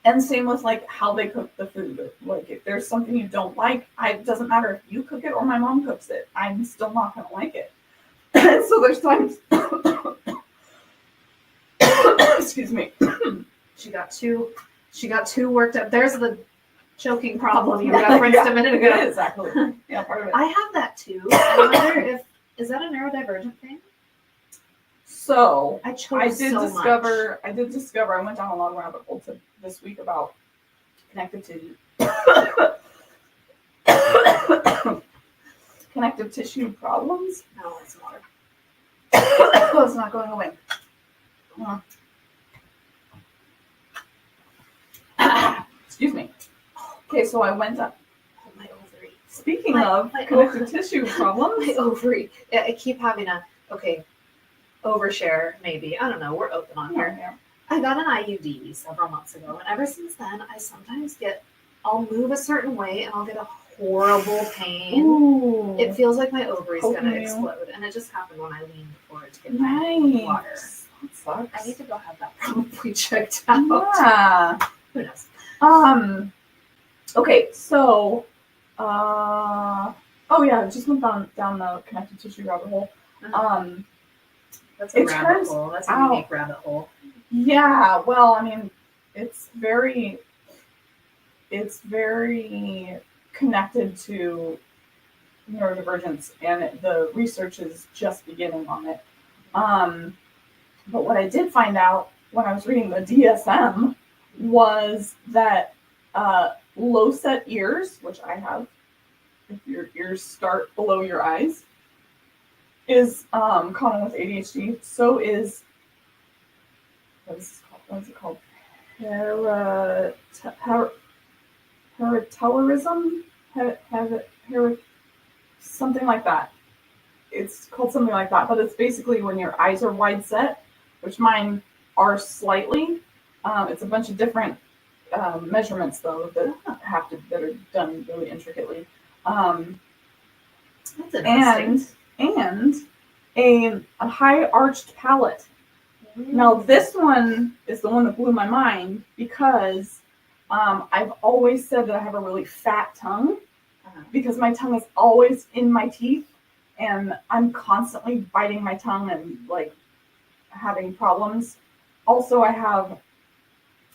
And same with like how they cook the food. Like if there's something you don't like, it doesn't matter if you cook it or my mom cooks it. I'm still not going to like it. So there's times... Excuse me. She got too worked up. There's the choking problem you referenced a minute ago. Exactly. Yeah, part of it. I have that too. I wonder is that a neurodivergent thing? So I did discover. I went down a long rabbit hole this week about connective tissue. Connective tissue problems. No, it's water. Oh, it's not going away. Excuse me. Okay, so I went up. Oh, my ovary. Speaking of connective tissue problems. My ovary. I keep having overshare, maybe. I don't know. We're open on here. Yeah. I got an IUD several months ago, and ever since then, I sometimes I'll move a certain way, and I'll get a horrible pain. Ooh. It feels like my ovary's going to explode, and it just happened when I leaned forward to get my water. That sucks. I need to go have that probably checked out. Yeah. Who knows? Okay, so, just went down the connective tissue rabbit hole. That's a rabbit hole. That's a unique rabbit hole. Yeah, well, I mean, it's very connected to neurodivergence, and the research is just beginning on it. But what I did find out when I was reading the DSM was that low set ears, which I have, if your ears start below your eyes, is common with ADHD. So is what is this called? What is it called? Paratellerism? Something like that. It's called something like that, but it's basically when your eyes are wide set, which mine are slightly. It's a bunch of different measurements though that are done really intricately. That's interesting. And a high arched palate. Now this one is the one that blew my mind because I've always said that I have a really fat tongue because my tongue is always in my teeth and I'm constantly biting my tongue and like having problems. Also, I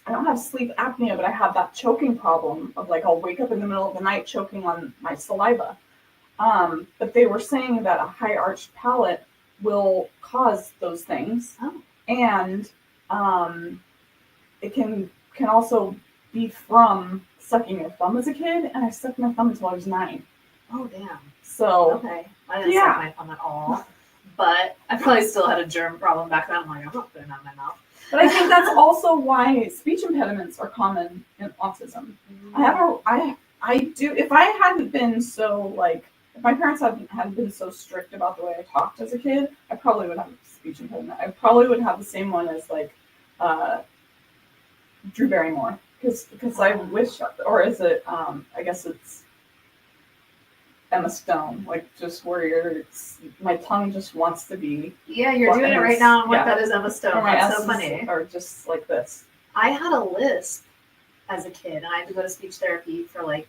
don't have sleep apnea, but I have that choking problem of like I'll wake up in the middle of the night choking on my saliva. But they were saying that a high arched palate will cause those things. Oh. And it can also be from sucking your thumb as a kid, and I sucked my thumb until I was 9. Oh, damn. So okay, I didn't suck my thumb at all, but I probably still had a germ problem back then. I'm like, I'm not putting that in my mouth. But I think that's also why speech impediments are common in autism. I do. If I hadn't been so like, if my parents hadn't been so strict about the way I talked as a kid, I probably would have a speech impediment. I probably would have the same one as like Drew Barrymore, because I wish, or is it? I guess it's Emma Stone, like just where my tongue just wants to be. Yeah, you're doing it right now. And that is Emma Stone. That's so funny. Or just like this. I had a lisp as a kid, and I had to go to speech therapy for like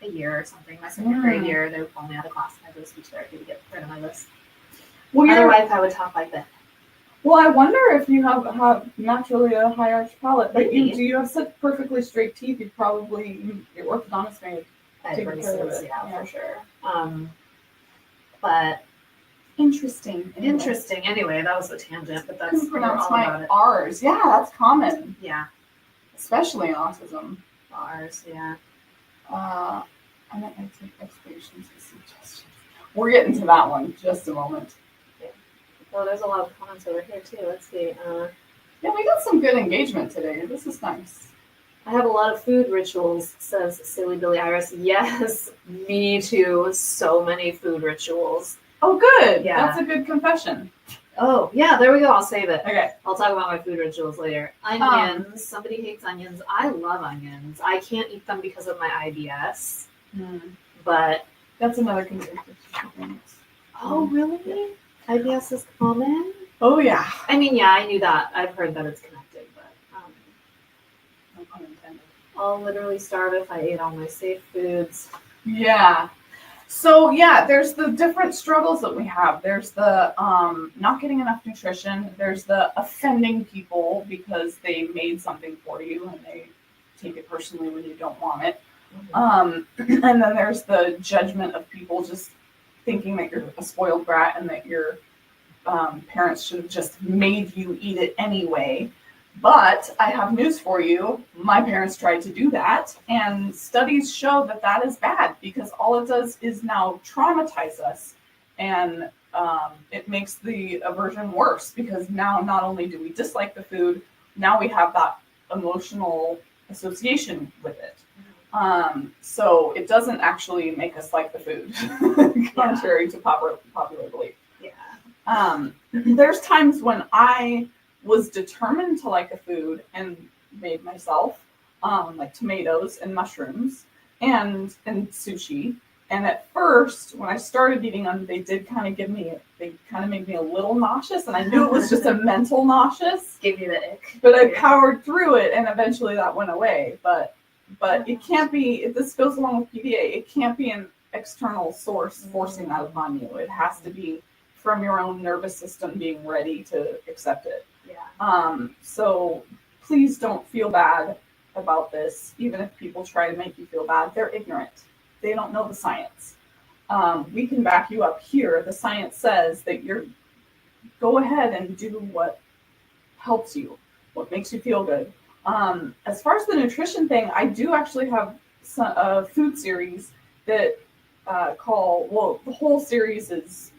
a year or something. My second grade year, they would pull me out of class and I go to speech therapy to get rid of my lisp. Well, otherwise, I would talk like that. Well, I wonder if you have naturally a high arched palate, but you have such perfectly straight teeth. Your orthodontist may take care of it. Yeah, for sure. But interesting. Anyway, that was a tangent, but that's pronounce all my about it. R's. Yeah, that's common. Yeah, especially in autism. R's. Yeah. I might take explanations and suggestions. We're getting to that one in just a moment. Yeah. Well, there's a lot of comments over here too. Let's see. Yeah, we got some good engagement today. This is nice. I have a lot of food rituals, says Silly Billy Iris. Yes, me too. So many food rituals. Oh, good. Yeah. That's a good confession. Oh, yeah, there we go. I'll save it. Okay. I'll talk about my food rituals later. Onions. Somebody hates onions. I love onions. I can't eat them because of my IBS. But that's another condition. Oh, really? Yeah. IBS is common? Oh, yeah. I mean, yeah, I knew that. I've heard that it's connected, but no pun intended. I'll literally starve if I ate all my safe foods. Yeah. So, yeah, there's the different struggles that we have. There's the not getting enough nutrition. There's the offending people because they made something for you and they take it personally when you don't want it. Mm-hmm. And then there's the judgment of people just thinking that you're a spoiled brat and that your parents should have just made you eat it anyway. But I have news for you. My parents tried to do that, and studies show that that is bad because all it does is now traumatize us, and it makes the aversion worse because now not only do we dislike the food, now we have that emotional association with it. So it doesn't actually make us like the food, contrary to popular belief. Yeah. There's times when I was determined to like a food and made myself, like tomatoes and mushrooms and sushi. And at first, when I started eating them, they kind of made me a little nauseous, and I knew it was just a mental nauseous. Give you the ick. But I powered through it, and eventually that went away. But it can't be, if this goes along with PDA, it can't be an external source forcing that upon you. It has to be from your own nervous system being ready to accept it. Yeah. So please don't feel bad about this, even if people try to make you feel bad. They're ignorant. They don't know the science. We can back you up here. The science says that go ahead and do what helps you, what makes you feel good. As far as the nutrition thing, I do actually have a food series that the whole series is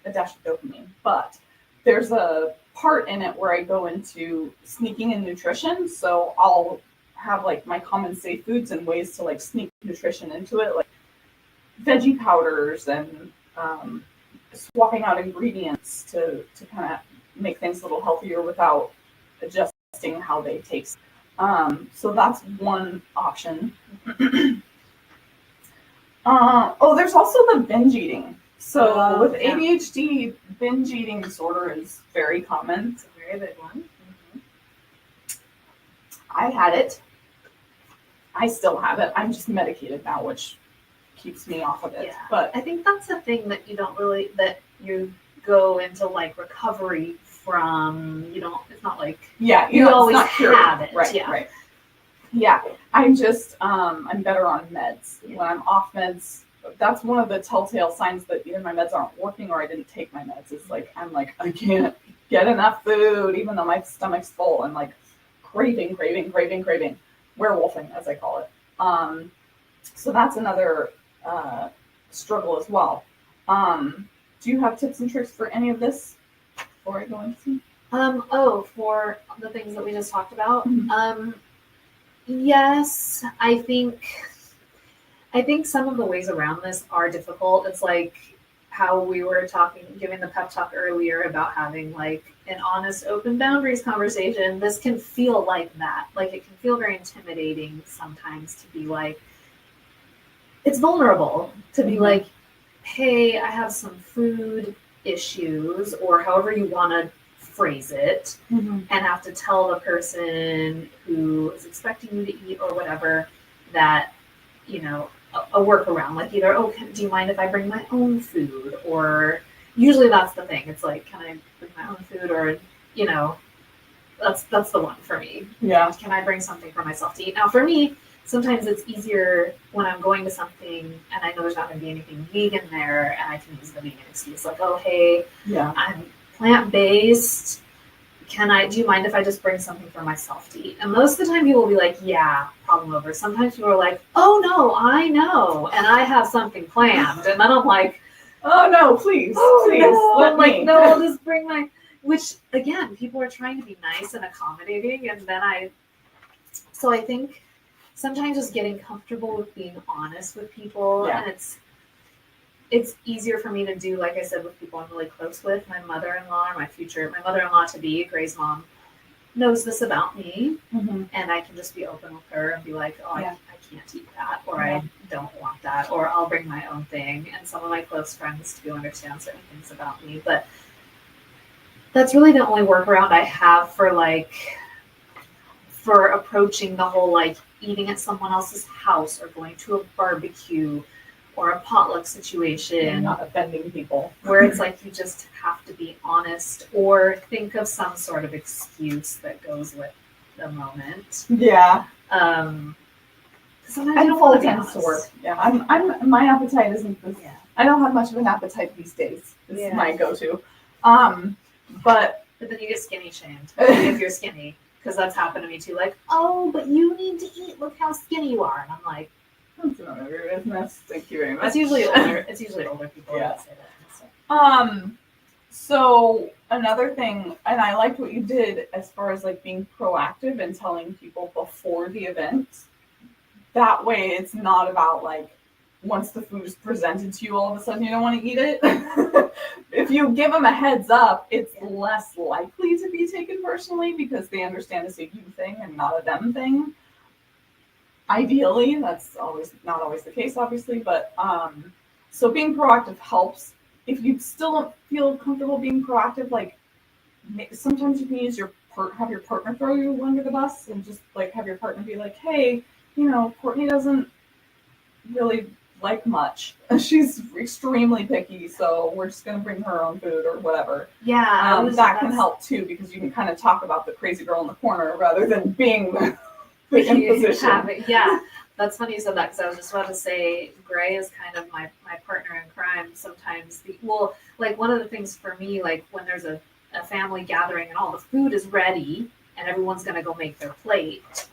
a dash of dopamine, but there's a part in it where I go into sneaking in nutrition. So I'll have like my common safe foods and ways to like sneak nutrition into it, like veggie powders and swapping out ingredients to kind of make things a little healthier without adjusting how they taste. So that's one option. There's also the binge eating. So with ADHD, binge eating disorder is very common. It's a very big one. Mm-hmm. I had it. I still have it. I'm just medicated now, which keeps me off of it. Yeah. But I think that's the thing that you go into like recovery from. It's not like you always have it. Right, yeah. Right. Yeah. I'm just I'm better on meds. Yeah. When I'm off meds, that's one of the telltale signs that either my meds aren't working or I didn't take my meds. It's like I can't get enough food even though my stomach's full. I'm like craving, werewolfing as I call it. So that's another struggle as well. Do you have tips and tricks for any of this before I go into? For the things that we just talked about. Mm-hmm. Yes, I think some of the ways around this are difficult. It's like how we were giving the pep talk earlier about having like an honest, open boundaries conversation. This can feel like that. Like it can feel very intimidating sometimes to be like, it's vulnerable to be like, hey, I have some food issues, or however you want to phrase it, and have to tell the person who is expecting you to eat or whatever that, a workaround, like either, do you mind if I bring my own food? Or usually that's the thing. It's like, can I bring my own food? Or, that's the one for me. Yeah. Can I bring something for myself to eat? Now for me, sometimes it's easier when I'm going to something and I know there's not going to be anything vegan there, and I can use the vegan excuse, like, oh, hey, I'm plant-based. Do you mind if I just bring something for myself to eat? And most of the time people will be like, yeah, problem over. Sometimes people are like, oh no, I know, and I have something planned. And then I'm like, oh no, please, no. Let me. No, I'll just bring which again, people are trying to be nice and accommodating. And then so I think sometimes just getting comfortable with being honest with people. And it's easier for me to do, like I said, with people I'm really close with. My mother-in-law, my mother-in-law to be, Gray's mom, knows this about me, and I can just be open with her and be like, oh, I can't eat that, or I don't want that, or I'll bring my own thing. And some of my close friends do understand certain things about me, but that's really the only workaround I have for approaching the whole like eating at someone else's house or going to a barbecue or a potluck situation. And not offending people. Where it's like you just have to be honest or think of some sort of excuse that goes with the moment. Yeah. Sometimes you don't want to be honest. To work. Yeah. My appetite isn't this. Yeah. I don't have much of an appetite these days. This is my go-to. But then you get skinny shamed if you're skinny, because that's happened to me too. Like, oh, but you need to eat. Look how skinny you are. And I'm like, that's none of your business. Thank you very much. It's usually older people that say that. So another thing, and I liked what you did as far as like being proactive and telling people before the event. That way, it's not about like once the food is presented to you, all of a sudden you don't want to eat it. If you give them a heads up, it's less likely to be taken personally because they understand it's a you thing and not a them thing. Ideally, that's not always the case, obviously, but so being proactive helps. If you still don't feel comfortable being proactive, like sometimes you can use have your partner throw you under the bus and just like have your partner be like, hey, Courtney doesn't really like much. She's extremely picky, so we're just gonna bring her own food or whatever. Yeah, that can help too because you can kind of talk about the crazy girl in the corner rather than being the imposition. Yeah, that's funny you said that because I was just about to say Gray is kind of my partner in crime. Sometimes, like one of the things for me, like when there's a family gathering and all the food is ready and everyone's gonna go make their plate.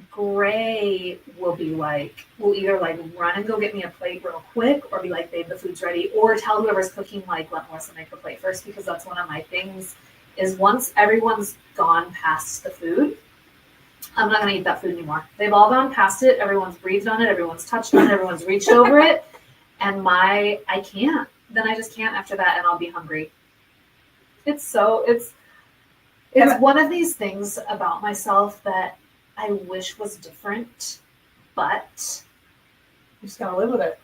Gray will be like, will either like run and go get me a plate real quick, or be like, babe, the food's ready, or tell whoever's cooking, like, let Melissa make the plate first, because that's one of my things, is once everyone's gone past the food, I'm not gonna eat that food anymore. They've all gone past it, everyone's breathed on it, everyone's touched on it, everyone's reached over it, and I can't. Then I just can't after that, and I'll be hungry. It's one of these things about myself that I wish was different, but You just gotta live with it.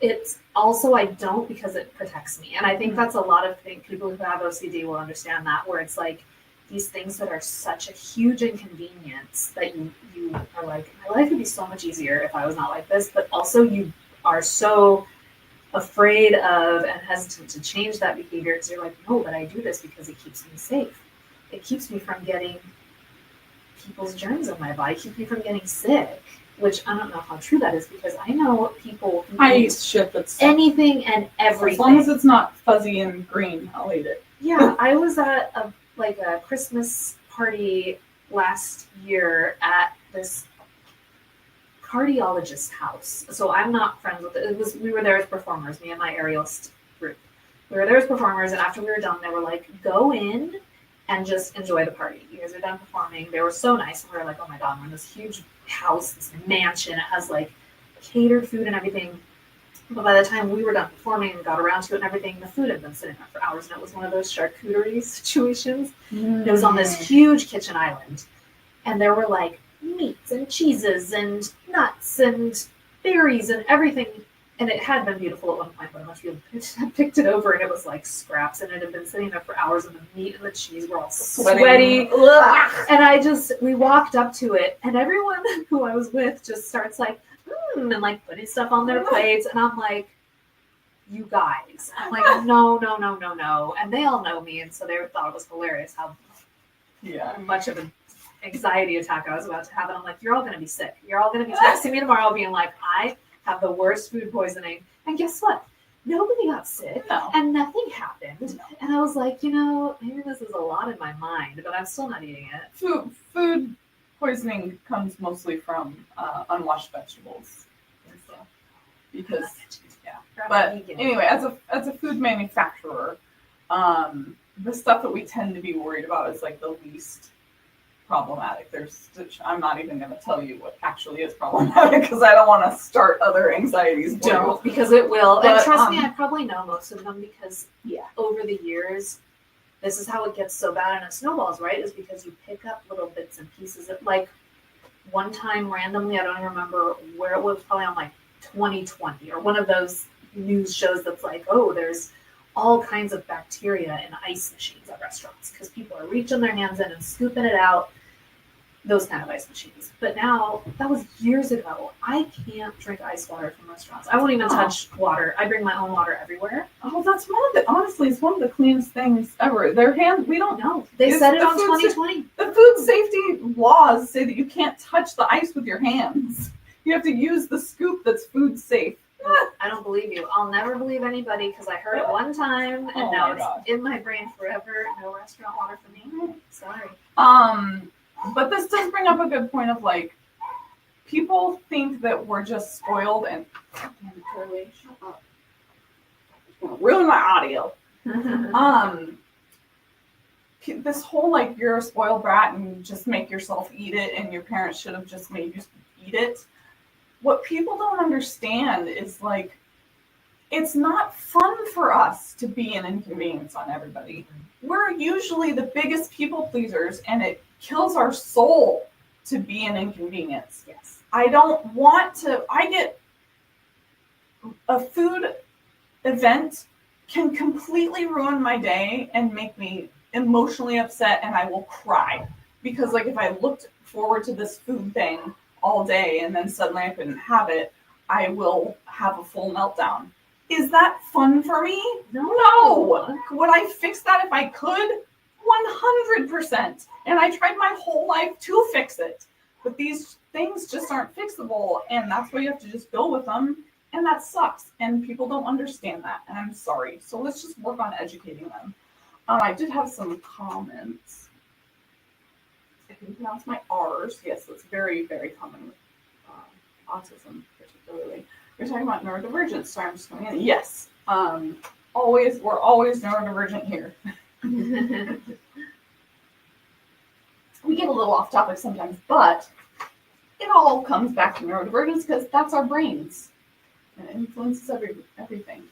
it's also I don't, because it protects me. And I think that's a lot of people who have OCD will understand that, where it's like these things that are such a huge inconvenience that you are like, my life would be so much easier if I was not like this, but also you are so afraid of and hesitant to change that behavior because you're like, no, but I do this because it keeps me safe. It keeps me from getting people's germs in my body, keep me from getting sick, which I don't know how true that is, because I know people who I eat eat shit that's anything and everything. as long as it's not fuzzy and green, I'll eat it. Yeah, I was at a Christmas party last year at this cardiologist's house. So I'm not friends with it. We were there as performers, me and my aerialist group. We were there as performers, and after we were done, they were like, go in and just enjoy the party. You guys are done performing. They were so nice. And we were like, oh my God, we're in this huge house, this mansion. It has like catered food and everything. But by the time we were done performing and got around to it and everything, the food had been sitting there for hours. And it was one of those charcuterie situations. It was on this huge kitchen island. And there were like meats and cheeses and nuts and berries and everything. And it had been beautiful at one point, but unless you had picked it over and it was like scraps, and it had been sitting there for hours, and the meat and the cheese were all sweaty. And we walked up to it, and everyone who I was with just starts like, and like putting stuff on their plates. And I'm like, you guys. I'm like, no. And they all know me, and so they thought it was hilarious how much of an anxiety attack I was about to have. And I'm like, you're all going to be sick. You're all going to be texting me tomorrow being like, I have the worst food poisoning. And guess what? Nobody got sick. No. And nothing happened. No. And I was like, maybe this is a lot in my mind, but I'm still not eating it. Food poisoning comes mostly from unwashed vegetables and stuff. Because but anyway, as a food manufacturer, the stuff that we tend to be worried about is like the least problematic. I'm not even going to tell you what actually is problematic, because I don't want to start other anxieties. Don't, because it will. But, and trust me, I probably know most of them, because over the years, this is how it gets so bad and it snowballs, right? Is because you pick up little bits and pieces of, like, one time randomly, I don't even remember where it was, probably on like 2020 or one of those news shows that's like, oh, there's all kinds of bacteria in ice machines at restaurants because people are reaching their hands in and scooping it out, those kind of ice machines. But now, that was years ago. I can't drink ice water from restaurants. I won't even touch water. I bring my own water everywhere. Oh, that's honestly, it's one of the cleanest things ever. We don't know. They said it on 2020. The food safety laws say that you can't touch the ice with your hands. You have to use the scoop that's food safe. I don't believe you. I'll never believe anybody, because I heard it one time and now it's in my brain forever. No restaurant water for me. Sorry. But this does bring up a good point of, like, people think that we're just spoiled and Curly, shut up. It's gonna ruin my audio. This whole, like, you're a spoiled brat and just make yourself eat it, and your parents should have just made you eat it. What people don't understand is, like, it's not fun for us to be an inconvenience on everybody. We're usually the biggest people pleasers, and it kills our soul to be an inconvenience. Yes. I get a food event can completely ruin my day and make me emotionally upset, and I will cry. Because, like, if I looked forward to this food thing all day and then suddenly I couldn't have it, I will have a full meltdown. Is that fun for me? No. Would I fix that if I could? 100%. And I tried my whole life to fix it. But these things just aren't fixable, and that's why you have to just go with them. And that sucks. And people don't understand that. And I'm sorry. So let's just work on educating them. I did have some comments. I can pronounce my R's. Yes, that's very, very common with autism, particularly. We're talking about neurodivergence, so I'm just going in. Yes, we're always neurodivergent here. We get a little off topic sometimes, but it all comes back to neurodivergence because that's our brains. And it influences everything.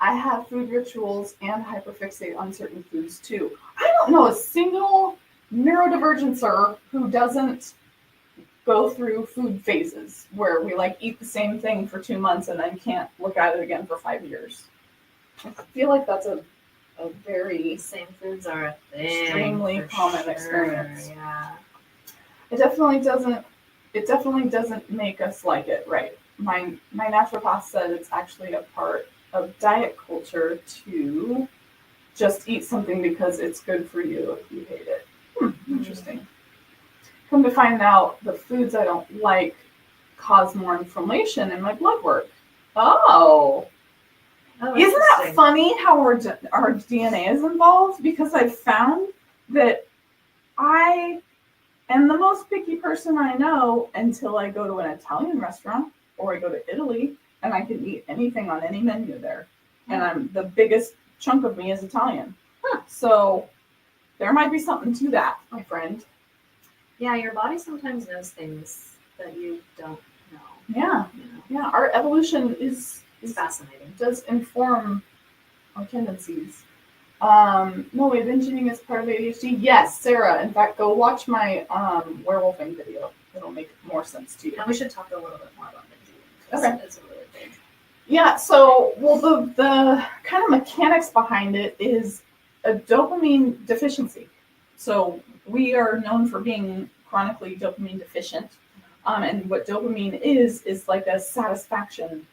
I have food rituals and hyperfixate on certain foods too. I don't know a single neurodivergencer who doesn't go through food phases where we like eat the same thing for 2 months and then can't look at it again for 5 years. I feel like that's a very same foods are a thing, extremely common experience. Yeah. It definitely doesn't make us like it, right? My naturopath said it's actually a part of diet culture to just eat something because it's good for you if you hate it. Interesting. Come to find out, the foods I don't like cause more inflammation in my blood work. Oh, isn't that funny how our DNA is involved? Because I've found that I am the most picky person I know until I go to an Italian restaurant or I go to Italy and I can eat anything on any menu there. And the biggest chunk of me is Italian. So there might be something to that, my friend. Yeah, your body sometimes knows things that you don't know. Yeah. Yeah, our evolution is fascinating. Does inform our tendencies. No way, binge eating is part of ADHD. Yes, Sarah. In fact, go watch my werewolfing video. It'll make more sense to you. And we should talk a little bit more about binge eating. Okay. It's really big. Yeah. So, the kind of mechanics behind it is a dopamine deficiency. So we are known for being chronically dopamine deficient. And what dopamine is like a satisfaction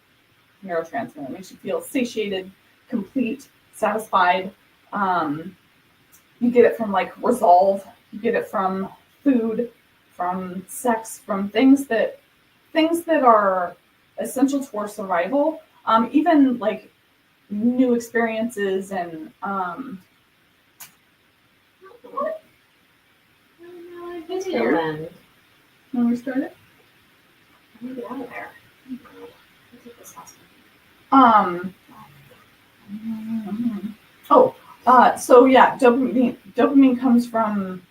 neurotransmitter. It makes you feel satiated, complete, satisfied. You get it from like resolve. You get it from food, from sex, from things that are essential to our survival. Even like new experiences and what? Video then. When we started? Let me get out of there. I'll take this last one. So yeah, dopamine comes from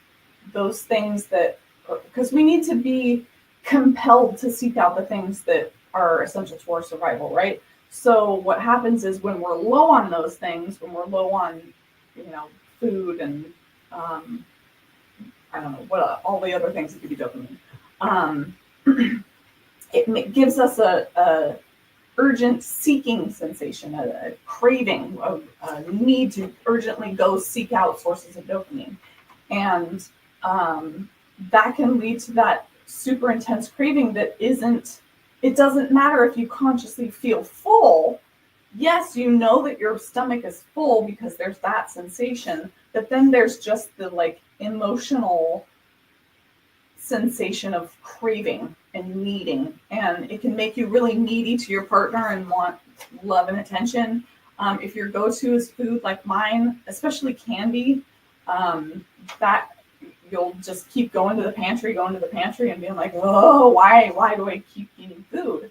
those things that, because we need to be compelled to seek out the things that are essential to our survival, right? So what happens is when we're low on those things, when we're low on, food and I don't know what all the other things that give you dopamine, it gives us a urgent seeking sensation, a craving, a need to urgently go seek out sources of dopamine. And that can lead to that super intense craving that it doesn't matter if you consciously feel full. Yes, you know that your stomach is full because there's that sensation, but then there's just the like emotional sensation of craving and needing, and it can make you really needy to your partner and want love and attention. If your go-to is food like mine, especially candy, that you'll just keep going to the pantry and being like, oh, why do I keep eating food?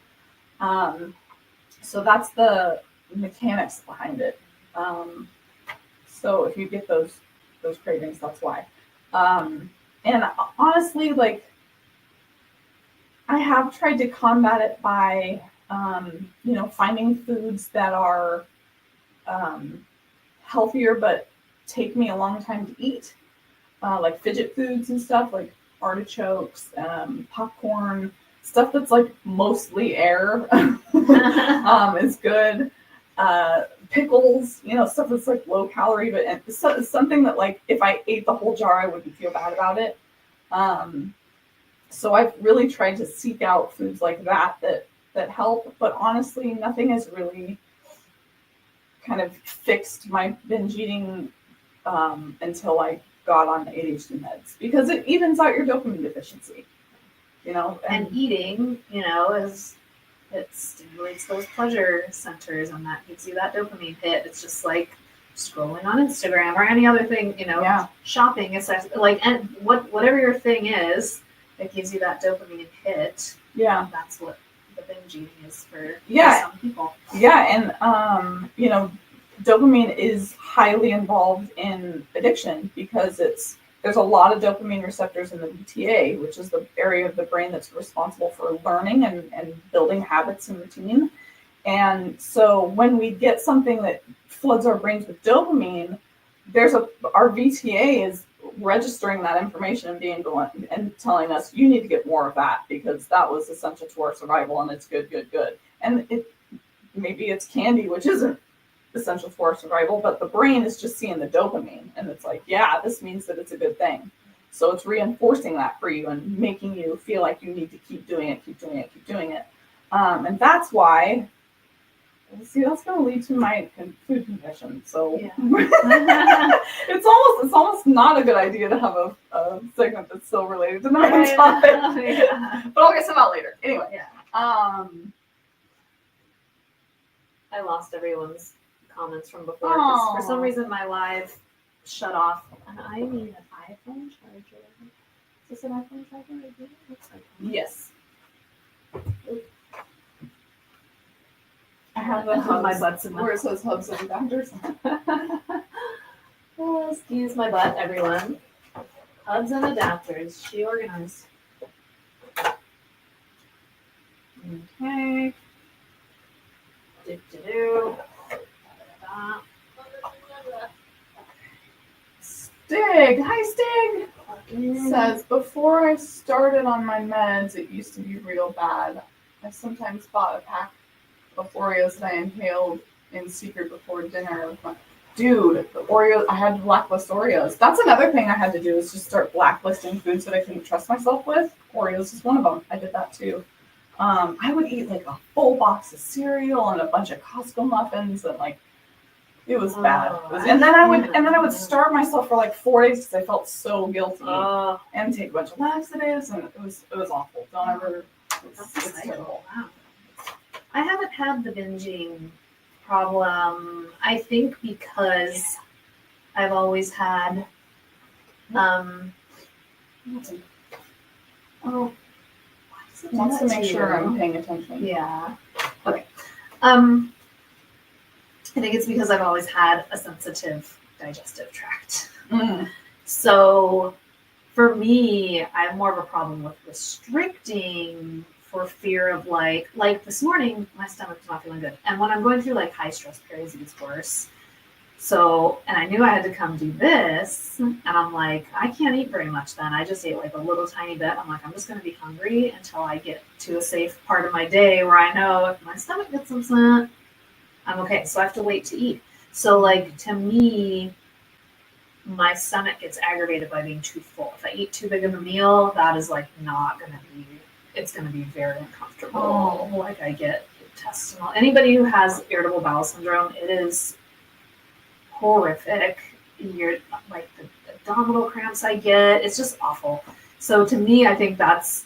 So that's the mechanics behind it. So if you get those cravings, that's why. And honestly, like, I have tried to combat it by, finding foods that are healthier but take me a long time to eat, like fidget foods and stuff, like artichokes, popcorn, stuff that's like mostly air is good. Pickles, stuff that's like low calorie, but it's something that like if I ate the whole jar, I wouldn't feel bad about it. So I've really tried to seek out foods like that help, but honestly, nothing has really kind of fixed my binge eating until I got on the ADHD meds, because it evens out your dopamine deficiency, and eating, it stimulates those pleasure centers and that gives you that dopamine hit. It's just like scrolling on Instagram or any other thing, shopping, like, and whatever your thing is that gives you that dopamine hit. Yeah. That's what the binge eating is for some people. Yeah, and dopamine is highly involved in addiction because there's a lot of dopamine receptors in the VTA, which is the area of the brain that's responsible for learning and building habits and routine. And so when we get something that floods our brains with dopamine, our VTA is registering that information and telling us, you need to get more of that because that was essential to our survival and it's good. And maybe it's candy, which isn't essential for our survival, but the brain is just seeing the dopamine and it's like, yeah, this means that it's a good thing. So it's reinforcing that for you and making you feel like you need to keep doing it. And that's why, see, that's going to lead to my food confession. So it's almost not a good idea to have a segment that's still related to that topic. But I'll get some out later. Anyway, I lost everyone's comments from before because for some reason my live shut off, and I need an iPhone charger. Is this an iPhone charger? Looks like one. Yes. I have the hubs, my butts in where it says hubs and adapters. Oh, excuse my butt, everyone. Hubs and adapters. She organized. Okay. Do. Stig. Hi, Stig. Says, before I started on my meds, it used to be real bad. I sometimes bought a pack of Oreos that I inhaled in secret before dinner. Dude, the Oreos, I had to blacklist Oreos. That's another thing I had to do is just start blacklisting foods that I couldn't trust myself with. Oreos is one of them. I did that too. I would eat like a full box of cereal and a bunch of Costco muffins and like it was bad. And then I would starve myself for like 4 days because I felt so guilty and take a bunch of laxatives and it was awful. Don't ever. It's terrible. Wow. I haven't had the binging problem. I think because I've always had wants to make sure I'm paying attention. Yeah. Okay. I think it's because I've always had a sensitive digestive tract. So for me, I have more of a problem with restricting for fear of like this morning, my stomach's not feeling good. And when I'm going through like high stress periods, it gets worse. So, and I knew I had to come do this, and I'm like, I can't eat very much then. I just ate like a little tiny bit. I'm like, I'm just going to be hungry until I get to a safe part of my day where I know if my stomach gets upset, I'm okay. So I have to wait to eat. So like, to me, my stomach gets aggravated by being too full. If I eat too big of a meal, that is like not going to be, it's going to be very uncomfortable. Like I get intestinal. Anybody who has irritable bowel syndrome, it is horrific. You're like the abdominal cramps I get, it's just awful. So to me, I think that's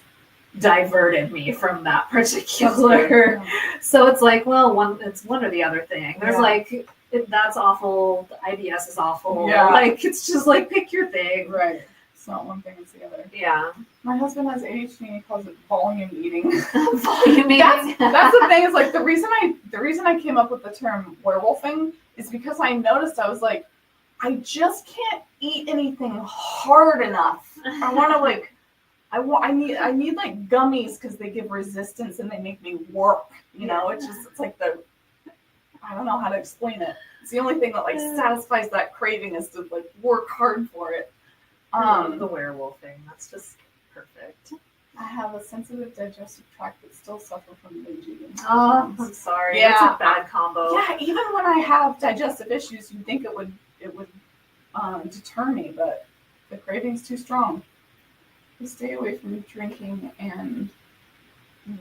diverted me from that particular. So it's like, well, it's one or the other thing. There's like, that's awful. The IBS is awful. Yeah. Like it's just like pick your thing. Right. It's not one thing; it's the other. Yeah. My husband has ADHD and he calls it volume eating. Volume eating. That's the thing. Is like the reason I came up with the term werewolfing is because I noticed I was like, I just can't eat anything hard enough. I want to like, I need like gummies because they give resistance and they make me work. You know, it's like I don't know how to explain it. It's the only thing that like satisfies that craving is to like work hard for it. The werewolf thing, that's just perfect. I have a sensitive digestive tract that still suffer from binge eating. Oh, I'm sorry. Yeah. That's a bad combo. Yeah, even when I have digestive issues, you'd think it would deter me, but the craving's too strong. I stay away from drinking and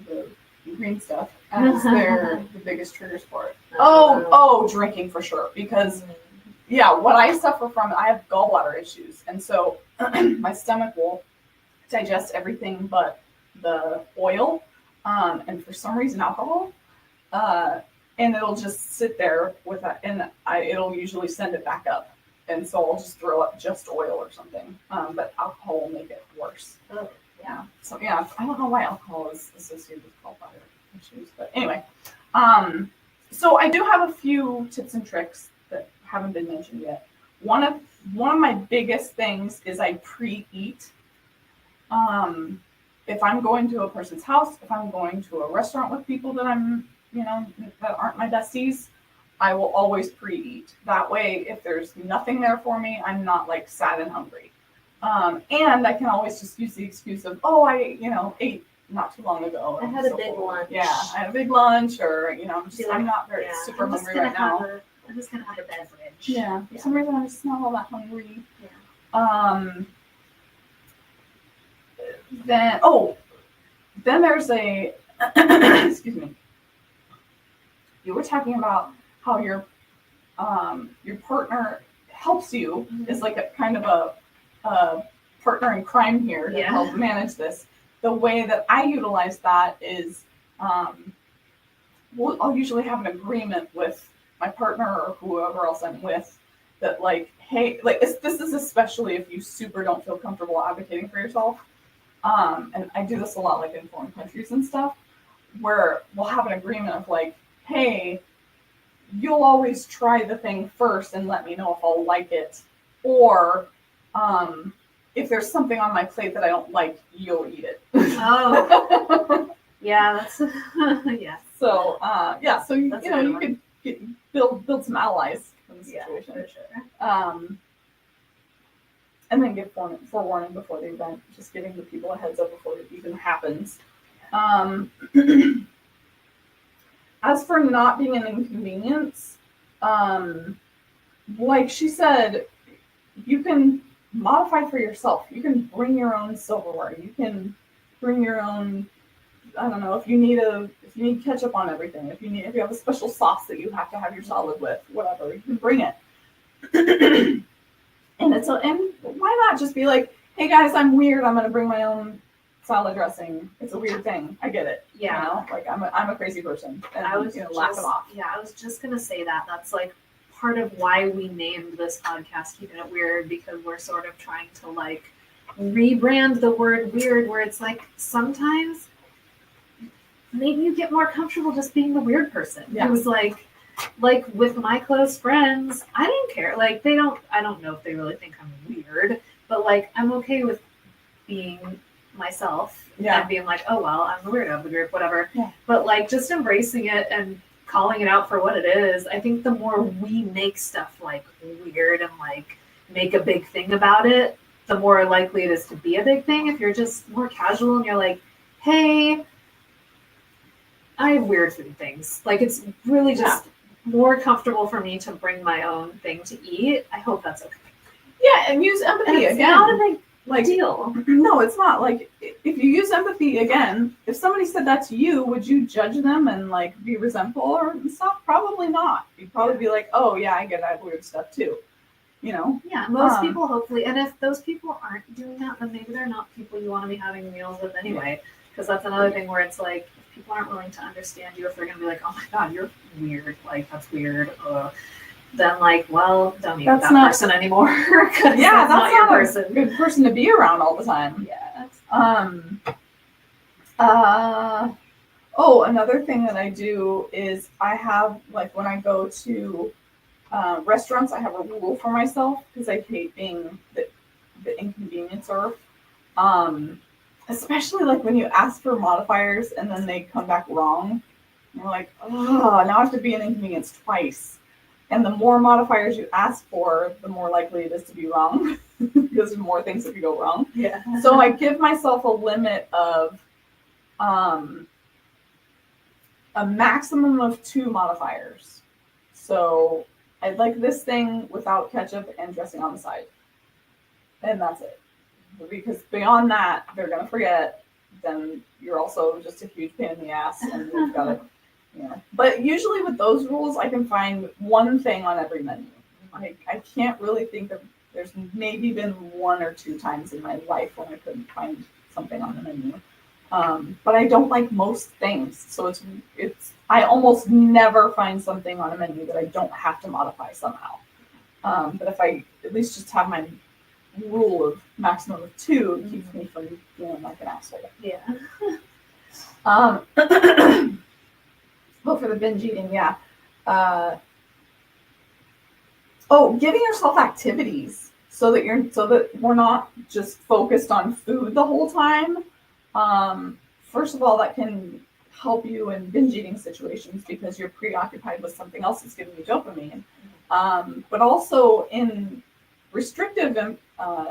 the green stuff as they're the biggest triggers for it. Oh, drinking for sure. Because what I suffer from, I have gallbladder issues. And so my stomach will digest everything but the oil. And for some reason, alcohol. and it'll just sit there with that, and it'll usually send it back up. And so I'll just throw up just oil or something. But alcohol will make it worse. Oh, Yeah. So yeah, I don't know why alcohol is associated with gallbladder issues, but anyway. So I do have a few tips and tricks that haven't been mentioned yet. One of my biggest things is I pre-eat. If I'm going to a person's house, if I'm going to a restaurant with people that that aren't my besties, I will always pre-eat. That way, if there's nothing there for me, I'm not like sad and hungry. And I can always just use the excuse of, oh, I ate not too long ago. I had a big lunch. Yeah, I had a big lunch, or I'm not very super hungry right now. I'm just gonna have a beverage. Yeah, for some reason I'm just not all that hungry. Yeah. Then there's a excuse me. You were talking about how your partner helps you, is like a kind of a partner in crime here to help manage this. The way that I utilize that is I'll usually have an agreement with my partner or whoever else I'm with that, like, hey, like this is especially if you super don't feel comfortable advocating for yourself. And I do this a lot, like in foreign countries and stuff, where we'll have an agreement of like, hey, you'll always try the thing first and let me know if I'll like it. Or if there's something on my plate that I don't like, you'll eat it. Oh. Yeah, that's yes. So so you could build some allies in the situation. Yeah, for sure. And then give forewarning before the event, just giving the people a heads up before it even happens. As for not being an inconvenience, like she said, you can modify for yourself. You can bring your own silverware. You can bring your own, I don't know, if you need ketchup on everything, if you have a special sauce that you have to have your salad with, whatever, you can bring it. And why not just be like, hey guys, I'm weird, I'm gonna bring my own salad dressing. It's a weird thing. I get it. Yeah. Like I'm a crazy person. And I was laugh it off. Yeah, I was just gonna say that. That's like part of why we named this podcast Keeping It Weird, because we're sort of trying to like rebrand the word weird, where it's like sometimes maybe you get more comfortable just being the weird person. Yeah. It was like with my close friends, I don't care. Like I don't know if they really think I'm weird, but like I'm okay with being myself and being like, oh well, I'm the weirdo of the group, whatever. Yeah. But like just embracing it and calling it out for what it is. I think the more we make stuff like weird and like make a big thing about it, the more likely it is to be a big thing. If you're just more casual and you're like, hey, I have weird food things. Like it's really just more comfortable for me to bring my own thing to eat. I hope that's okay. Yeah, and use empathy It's again. not a big deal. No, it's not. Like if you use empathy again, if somebody said that to you, would you judge them and like be resentful or stuff? Probably not. You'd probably be like, oh yeah, I get that weird stuff too. Yeah, most people hopefully, and if those people aren't doing that, then maybe they're not people you want to be having meals with anyway. Because that's another thing where it's like, if people aren't willing to understand you, if they're going to be like, oh my god, you're weird, like that's weird, then like, well, don't eat with that person anymore. Yeah, that's not your person. A good person to be around all the time. Yeah. Another thing that I do is I have, like, when I go to restaurants, I have a rule for myself because I hate being the inconveniencer. Especially like when you ask for modifiers and then they come back wrong. You're like, oh, now I have to be an inconvenience twice. And the more modifiers you ask for, the more likely it is to be wrong because there's more things that could go wrong. Yeah. So I give myself a limit of a maximum of 2 modifiers. So I'd like this thing without ketchup and dressing on the side. And that's it. Because beyond that, they're going to forget. Then you're also just a huge pain in the ass and you've got to, But usually with those rules, I can find one thing on every menu. I can't really think of, there's maybe been 1 or 2 times in my life when I couldn't find something on the menu. But I don't like most things. So I almost never find something on a menu that I don't have to modify somehow. But if I at least just have my rule of maximum of 2, it keeps me from feeling like an asshole. Yeah. Well, for the binge eating, yeah. Giving yourself activities so that we're not just focused on food the whole time. First of all, that can help you in binge eating situations because you're preoccupied with something else that's giving you dopamine. But also in restrictive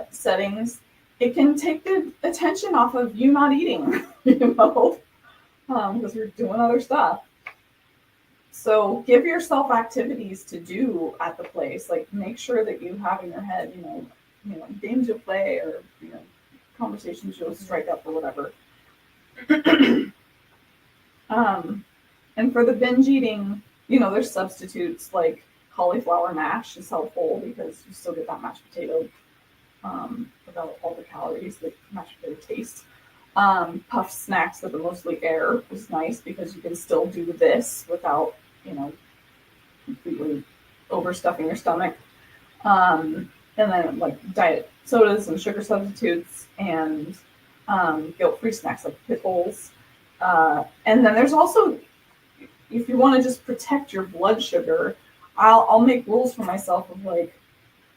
settings, it can take the attention off of you not eating, because you're doing other stuff. So give yourself activities to do at the place. Like make sure that you have in your head, games you'll play or conversations you'll strike up or whatever. And for the binge eating, there's substitutes like cauliflower mash is helpful because you still get that mashed potato without all the calories that mashed potato taste. Puffed snacks that are mostly air is nice because you can still do this without, completely overstuffing your stomach. And then like diet sodas and sugar substitutes and guilt-free snacks like pickles. And then there's also, if you want to just protect your blood sugar, I'll make rules for myself of like,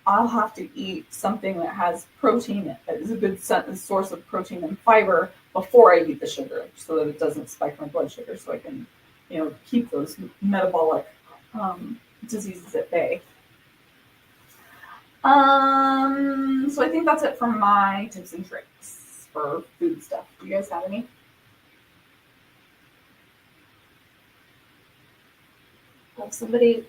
I'll have to eat something that has protein, that is a good source of protein and fiber before I eat the sugar so that it doesn't spike my blood sugar so I can, keep those metabolic diseases at bay. So I think that's it for my tips and tricks for food stuff. Do you guys have any? Somebody,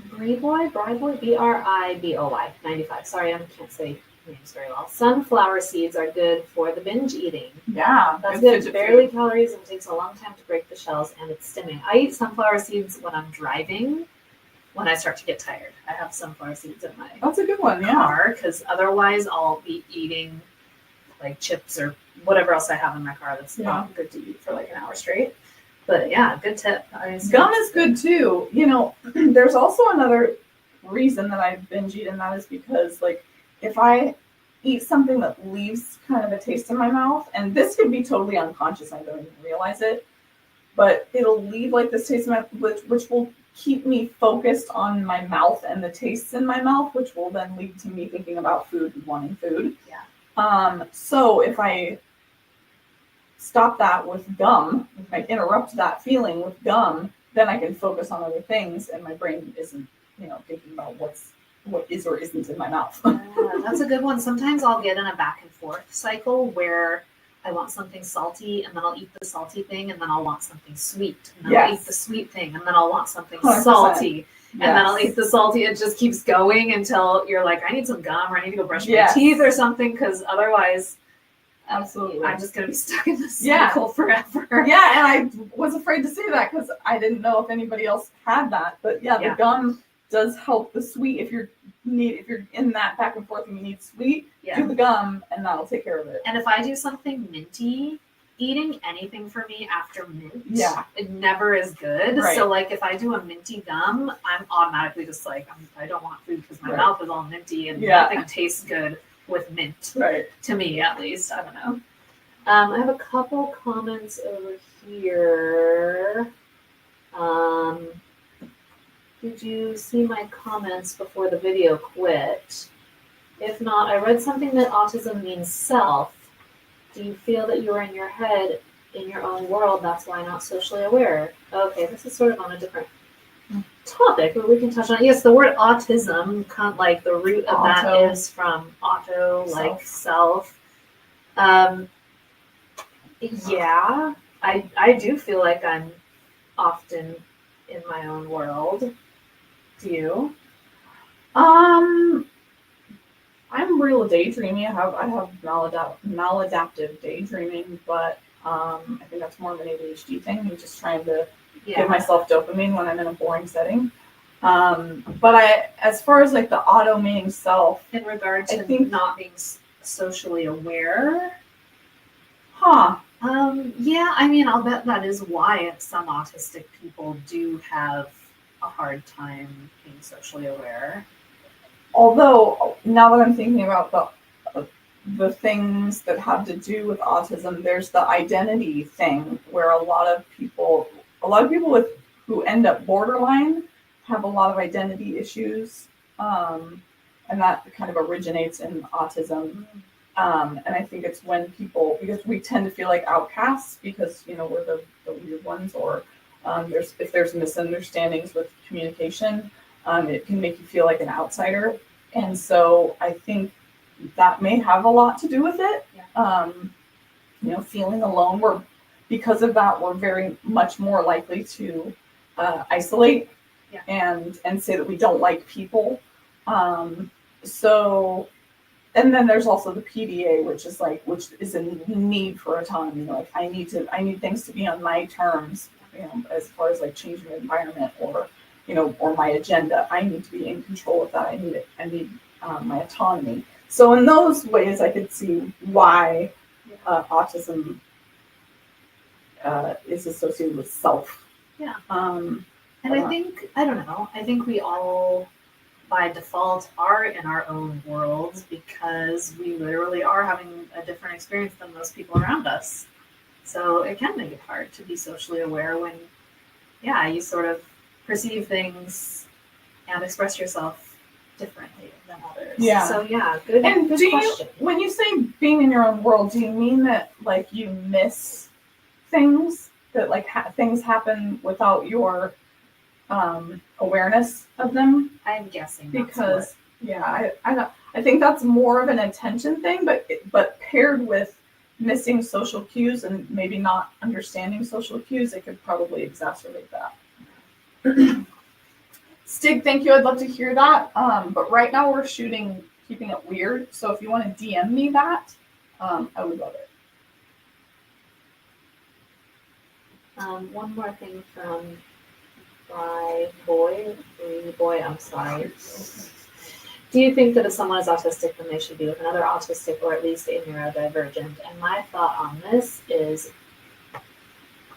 Briboy, Briboy, 95. Sorry, I can't say names very well. Sunflower seeds are good for the binge eating. Yeah, that's good. It's barely calories and takes a long time to break the shells, and it's stimming. I eat sunflower seeds when I'm driving. When I start to get tired, I have sunflower seeds in my that's a good one, car because otherwise I'll be eating like chips or whatever else I have in my car that's not good to eat for like an hour straight. But yeah, good tip. Gum is good too. There's also another reason that I binge eat, and that is because like if I eat something that leaves kind of a taste in my mouth, and this could be totally unconscious, I don't even realize it, but it'll leave like this taste in my which will keep me focused on my mouth and the tastes in my mouth, which will then lead to me thinking about food and wanting food. Yeah. So if I stop that with gum, if I interrupt that feeling with gum, then I can focus on other things and my brain isn't, thinking about what is or isn't in my mouth. Yeah, that's a good one. Sometimes I'll get in a back and forth cycle where I want something salty and then I'll eat the salty thing and then I'll want something sweet. And then I'll eat the sweet thing and then I'll want something 100%. salty. And then I'll eat the salty. It just keeps going until you're like, I need some gum or I need to go brush my teeth or something because otherwise absolutely I'm just going to be stuck in this cycle forever. Yeah, and I was afraid to say that because I didn't know if anybody else had that. But the gum does help the sweet. If you're in that back and forth and you need sweet, do the gum and that'll take care of it. And if I do something minty, eating anything for me after mint, it never is good. Right. So like if I do a minty gum, I'm automatically just like, I don't want food because my mouth is all minty and nothing tastes good with mint. Right. To me, at least. I don't know. I have a couple comments over here. Did you see my comments before the video quit? If not, I read something that autism means self. Do you feel that you are in your head, in your own world? That's why not socially aware. Okay, this is sort of on a different topic, but we can touch on it. Yes, the word autism, like the root of that is from auto, like self. Yeah, I do feel like I'm often in my own world. Do you? I'm real daydreamy. I have maladaptive daydreaming, but I think that's more of an ADHD thing. I'm just trying to give myself dopamine when I'm in a boring setting. But as far as like the auto meaning self, in regard to not being socially aware. Huh. Yeah, I mean, I'll bet that is why some autistic people do have a hard time being socially aware. Although, now that I'm thinking about the things that have to do with autism, there's the identity thing where a lot of people with who end up borderline have a lot of identity issues, and that kind of originates in autism. And I think it's when people, because we tend to feel like outcasts because we're the weird ones, or if there's misunderstandings with communication, it can make you feel like an outsider. And so I think that may have a lot to do with it. Yeah. Feeling alone. Because of that, we're very much more likely to isolate and say that we don't like people. So, and then there's also the PDA, which is a need for autonomy. I need things to be on my terms, as far as changing the environment or my agenda. I need to be in control of that. I need my autonomy. So in those ways, I could see why autism is associated with self. Yeah. And I think we all by default are in our own worlds because we literally are having a different experience than most people around us. So it can make it hard to be socially aware when, you sort of perceive things and express yourself differently than others. Yeah. So good question. When you say being in your own world, do you mean that you miss things, that things happen without your awareness of them? I'm guessing because I think that's more of an attention thing, but paired with missing social cues and maybe not understanding social cues, it could probably exacerbate that. Stig, thank you. I'd love to hear that. But right now we're keeping it weird. So if you want to DM me that, I would love it. One more thing from boy, I'm sorry. Do you think that if someone is autistic, then they should be with another autistic or at least a neurodivergent? And my thought on this is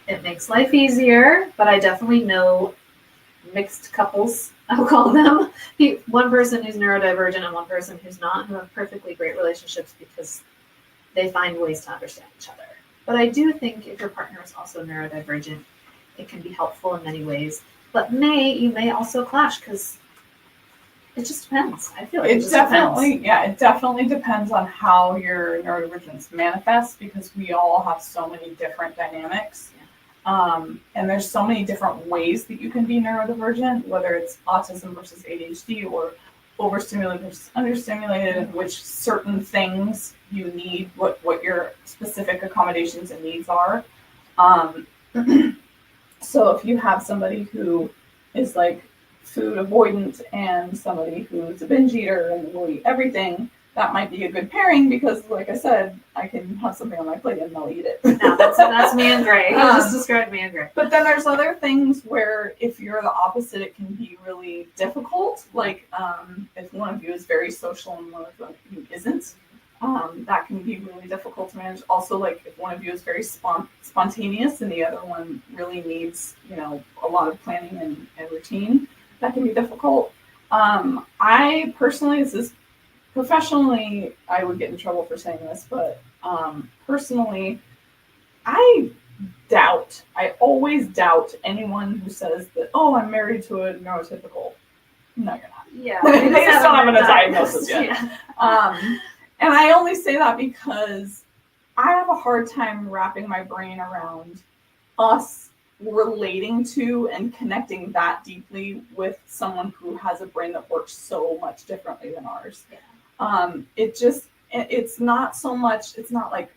it makes life easier, but I definitely know mixed couples, I'll call them. One person who's neurodivergent and one person who's not, who have perfectly great relationships because they find ways to understand each other. But I do think if your partner is also neurodivergent, it can be helpful in many ways. But you may also clash because it just depends. I feel like it definitely depends on how your neurodivergence manifests because we all have so many different dynamics. And there's so many different ways that you can be neurodivergent, whether it's autism versus ADHD or overstimulated versus understimulated, and which certain things you need, what your specific accommodations and needs are. So if you have somebody who is food avoidant and somebody who's a binge eater and will eat everything, that might be a good pairing because, like I said, I can have something on my plate and they'll eat it. No, that's me and Gray. You just described me and Gray. But then there's other things where if you're the opposite, it can be really difficult. If one of you is very social and one of you isn't, that can be really difficult to manage. Also, if one of you is very spontaneous and the other one really needs, a lot of planning and routine, that can be difficult. I personally, professionally, I would get in trouble for saying this, but personally, I always doubt anyone who says that, I'm married to a neurotypical. No, you're not. Yeah. They just don't have a diagnosis yet. Yeah. And I only say that because I have a hard time wrapping my brain around us relating to and connecting that deeply with someone who has a brain that works so much differently than ours. Yeah. It's not so much, it's not like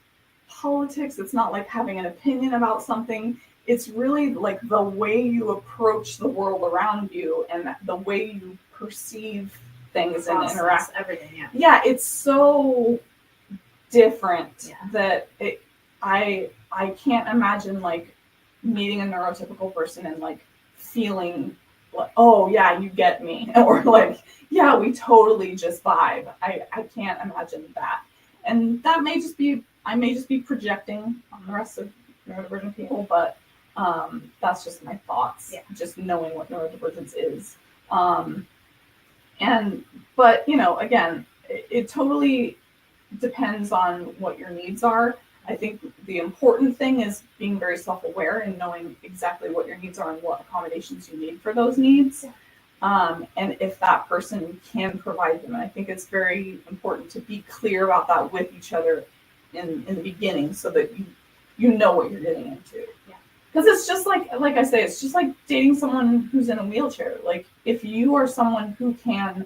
politics, it's not like having an opinion about something. It's really the way you approach the world around you and the way you perceive things and interact. Everything, yeah, it's so different that I can't imagine meeting a neurotypical person and feeling oh yeah, you get me, or yeah, we totally just vibe. I can't imagine that. And that may just be, I may just be projecting on the rest of neurodivergent people, but that's just my thoughts, just knowing what neurodivergence is. But again, it totally depends on what your needs are. I think the important thing is being very self-aware and knowing exactly what your needs are and what accommodations you need for those needs. And if that person can provide them. And I think it's very important to be clear about that with each other in the beginning so that you know what you're getting into. Because it's just like I say, it's just like dating someone who's in a wheelchair. Like if you are someone who can,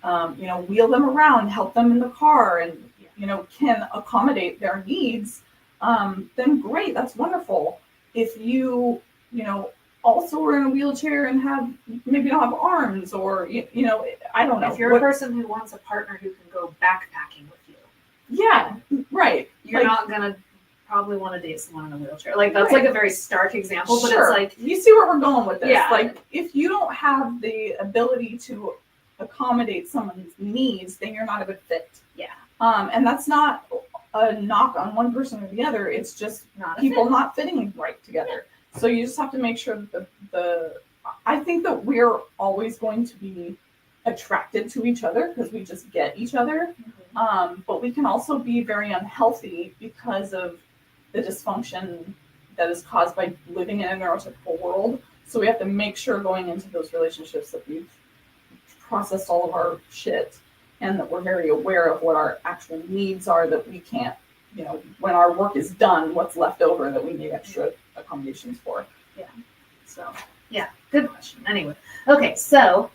wheel them around, help them in the car, and can accommodate their needs, then great, that's wonderful. If you, also are in a wheelchair and maybe don't have arms, or I don't know. If you're a person who wants a partner who can go backpacking with you, yeah, right. You're not gonna probably want to date someone in a wheelchair. Like that's like a very stark example, but sure. It's like you see where we're going with this. Yeah. Like if you don't have the ability to accommodate someone's needs, then you're not a good fit. Yeah. And that's not a knock on one person or the other. It's just people not fitting right together. So you just have to make sure that I think that we're always going to be attracted to each other because we just get each other. Mm-hmm. But we can also be very unhealthy because of the dysfunction that is caused by living in a neurotypical world. So we have to make sure going into those relationships that we've processed all of our shit and that we're very aware of what our actual needs are, that we can't, when our work is done, what's left over that we need extra accommodations for. Yeah. So, yeah, good question. Anyway, okay, so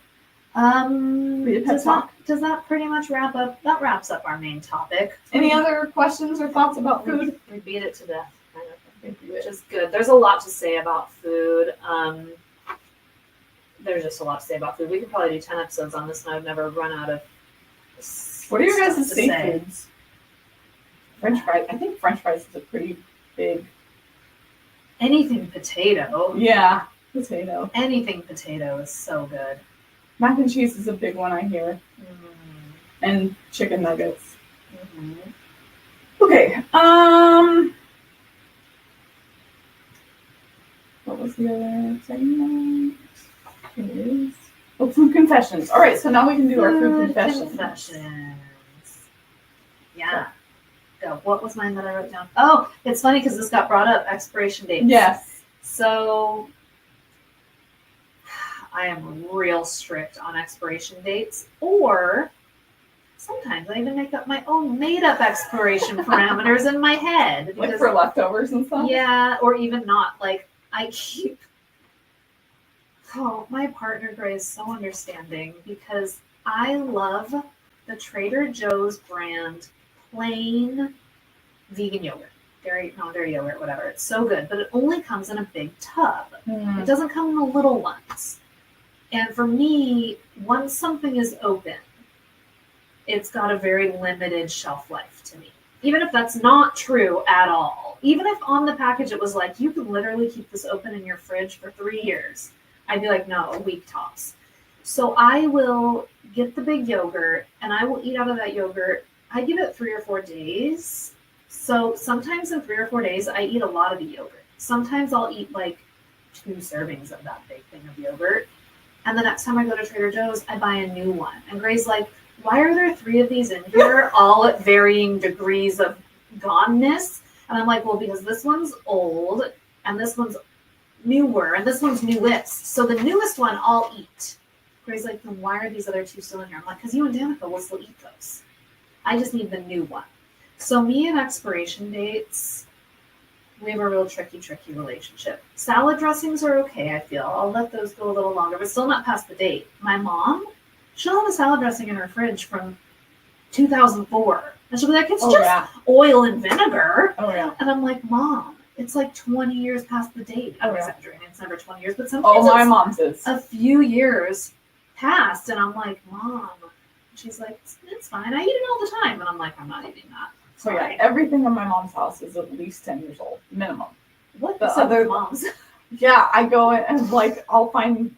does that pretty much wraps up our main topic? Any other questions or thoughts about food? We beat it to death, kind of, which is good. There's a lot to say about food. There's just a lot to say about food. We could probably do 10 episodes on this, and I've never run out of. What are your guys' safe foods? French fries. I think French fries is a pretty big. Anything potato. Yeah, potato. Anything potato is so good. Mac and cheese is a big one, I hear. Mm-hmm. And chicken nuggets. Mm-hmm. Okay. What was the other segment? It is. Oh, food confessions. All right, so now we can do our food confessions. Yeah. Go. What was mine that I wrote down? Oh, it's funny because this got brought up, expiration dates. Yes. So I am real strict on expiration dates, or sometimes I even make up my own made-up expiration parameters in my head. Because, like for leftovers and stuff? Yeah, or even not. Like, my partner, Gray, is so understanding because I love the Trader Joe's brand plain vegan yogurt. Non-dairy yogurt, whatever. It's so good, but it only comes in a big tub. Mm. It doesn't come in the little ones. And for me, once something is open, it's got a very limited shelf life to me. Even if that's not true at all. Even if on the package it was like, you can literally keep this open in your fridge for 3 years. I'd be like, no, a week tops. So I will get the big yogurt and I will eat out of that yogurt. I give it 3 or 4 days. So sometimes in 3 or 4 days, I eat a lot of the yogurt. Sometimes I'll eat like 2 servings of that big thing of yogurt. And the next time I go to Trader Joe's, I buy a new one. And Gray's like, why are there 3 of these in here, all at varying degrees of goneness? And I'm like, well, because this one's old, and this one's newer, and this one's newest. So the newest one I'll eat. Gray's like, then why are these other 2 still in here? I'm like, because you and Danica will still eat those. I just need the new one. So me and expiration dates, we have a real tricky relationship. Salad dressings are okay, I feel. I'll let those go a little longer, but still not past the date. My mom, she'll have a salad dressing in her fridge from 2004. And she'll be like, it's just oil and vinegar. Oh, yeah. And I'm like, Mom, it's like 20 years past the date. I'm exaggerating. It's never 20 years, but sometimes my mom's is a few years past. And I'm like, Mom. She's like, it's fine. I eat it all the time. And I'm like, I'm not eating that. So yeah, everything in my mom's house is at least 10 years old, minimum. What the other moms? Yeah, I go in and like I'll find,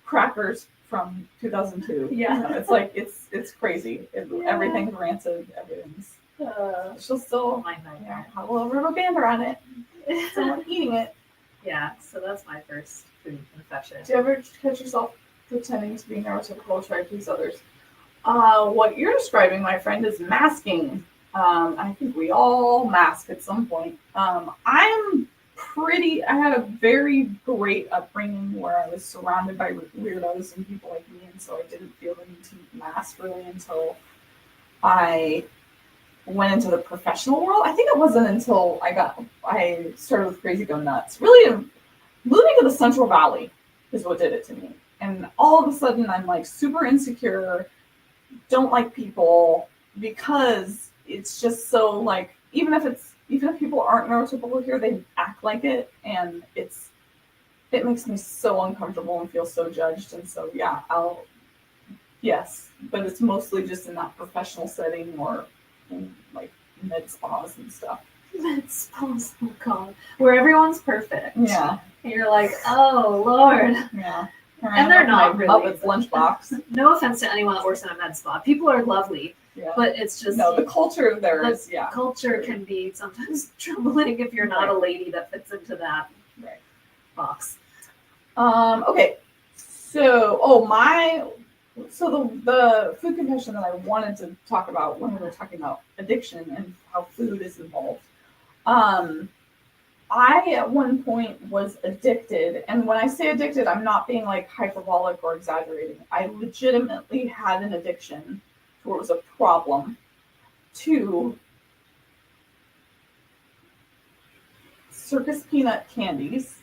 crackers from 2002. Yeah, it's like it's crazy. Everything's rancid. Everything's She'll still My nightmare. have a little rubber band around it. Someone eating it. Yeah, so that's my first food confession. Do you ever catch yourself pretending to be neurotypical, try to please others? What you're describing, my friend, is masking. I think we all mask at some point. I had a very great upbringing where I was surrounded by weirdos and people like me, and so I didn't feel the need to mask really until I went into the professional world. I think it wasn't until I started with Crazy Go Nuts. Really, moving to the Central Valley is what did it to me. And all of a sudden, I'm like super insecure, don't like people, because it's just so like, even if people aren't neurotypical here, they act like it, and it makes me so uncomfortable and feel so judged. And so yes, but it's mostly just in that professional setting or in like med spas and stuff. Med spas, oh god, where everyone's perfect. Yeah, and you're like, oh Lord. Yeah. And they're not really. Muppets lunchbox. No offense to anyone that works in a med spa. People are lovely, but it's just the culture there is culture can be sometimes troubling if you're not a lady that fits into that box. Okay, so the food confession that I wanted to talk about when we were talking about addiction and how food is involved. I, at one point, was addicted. And when I say addicted, I'm not being like hyperbolic or exaggerating. I legitimately had an addiction to where it was a problem to circus peanut candies,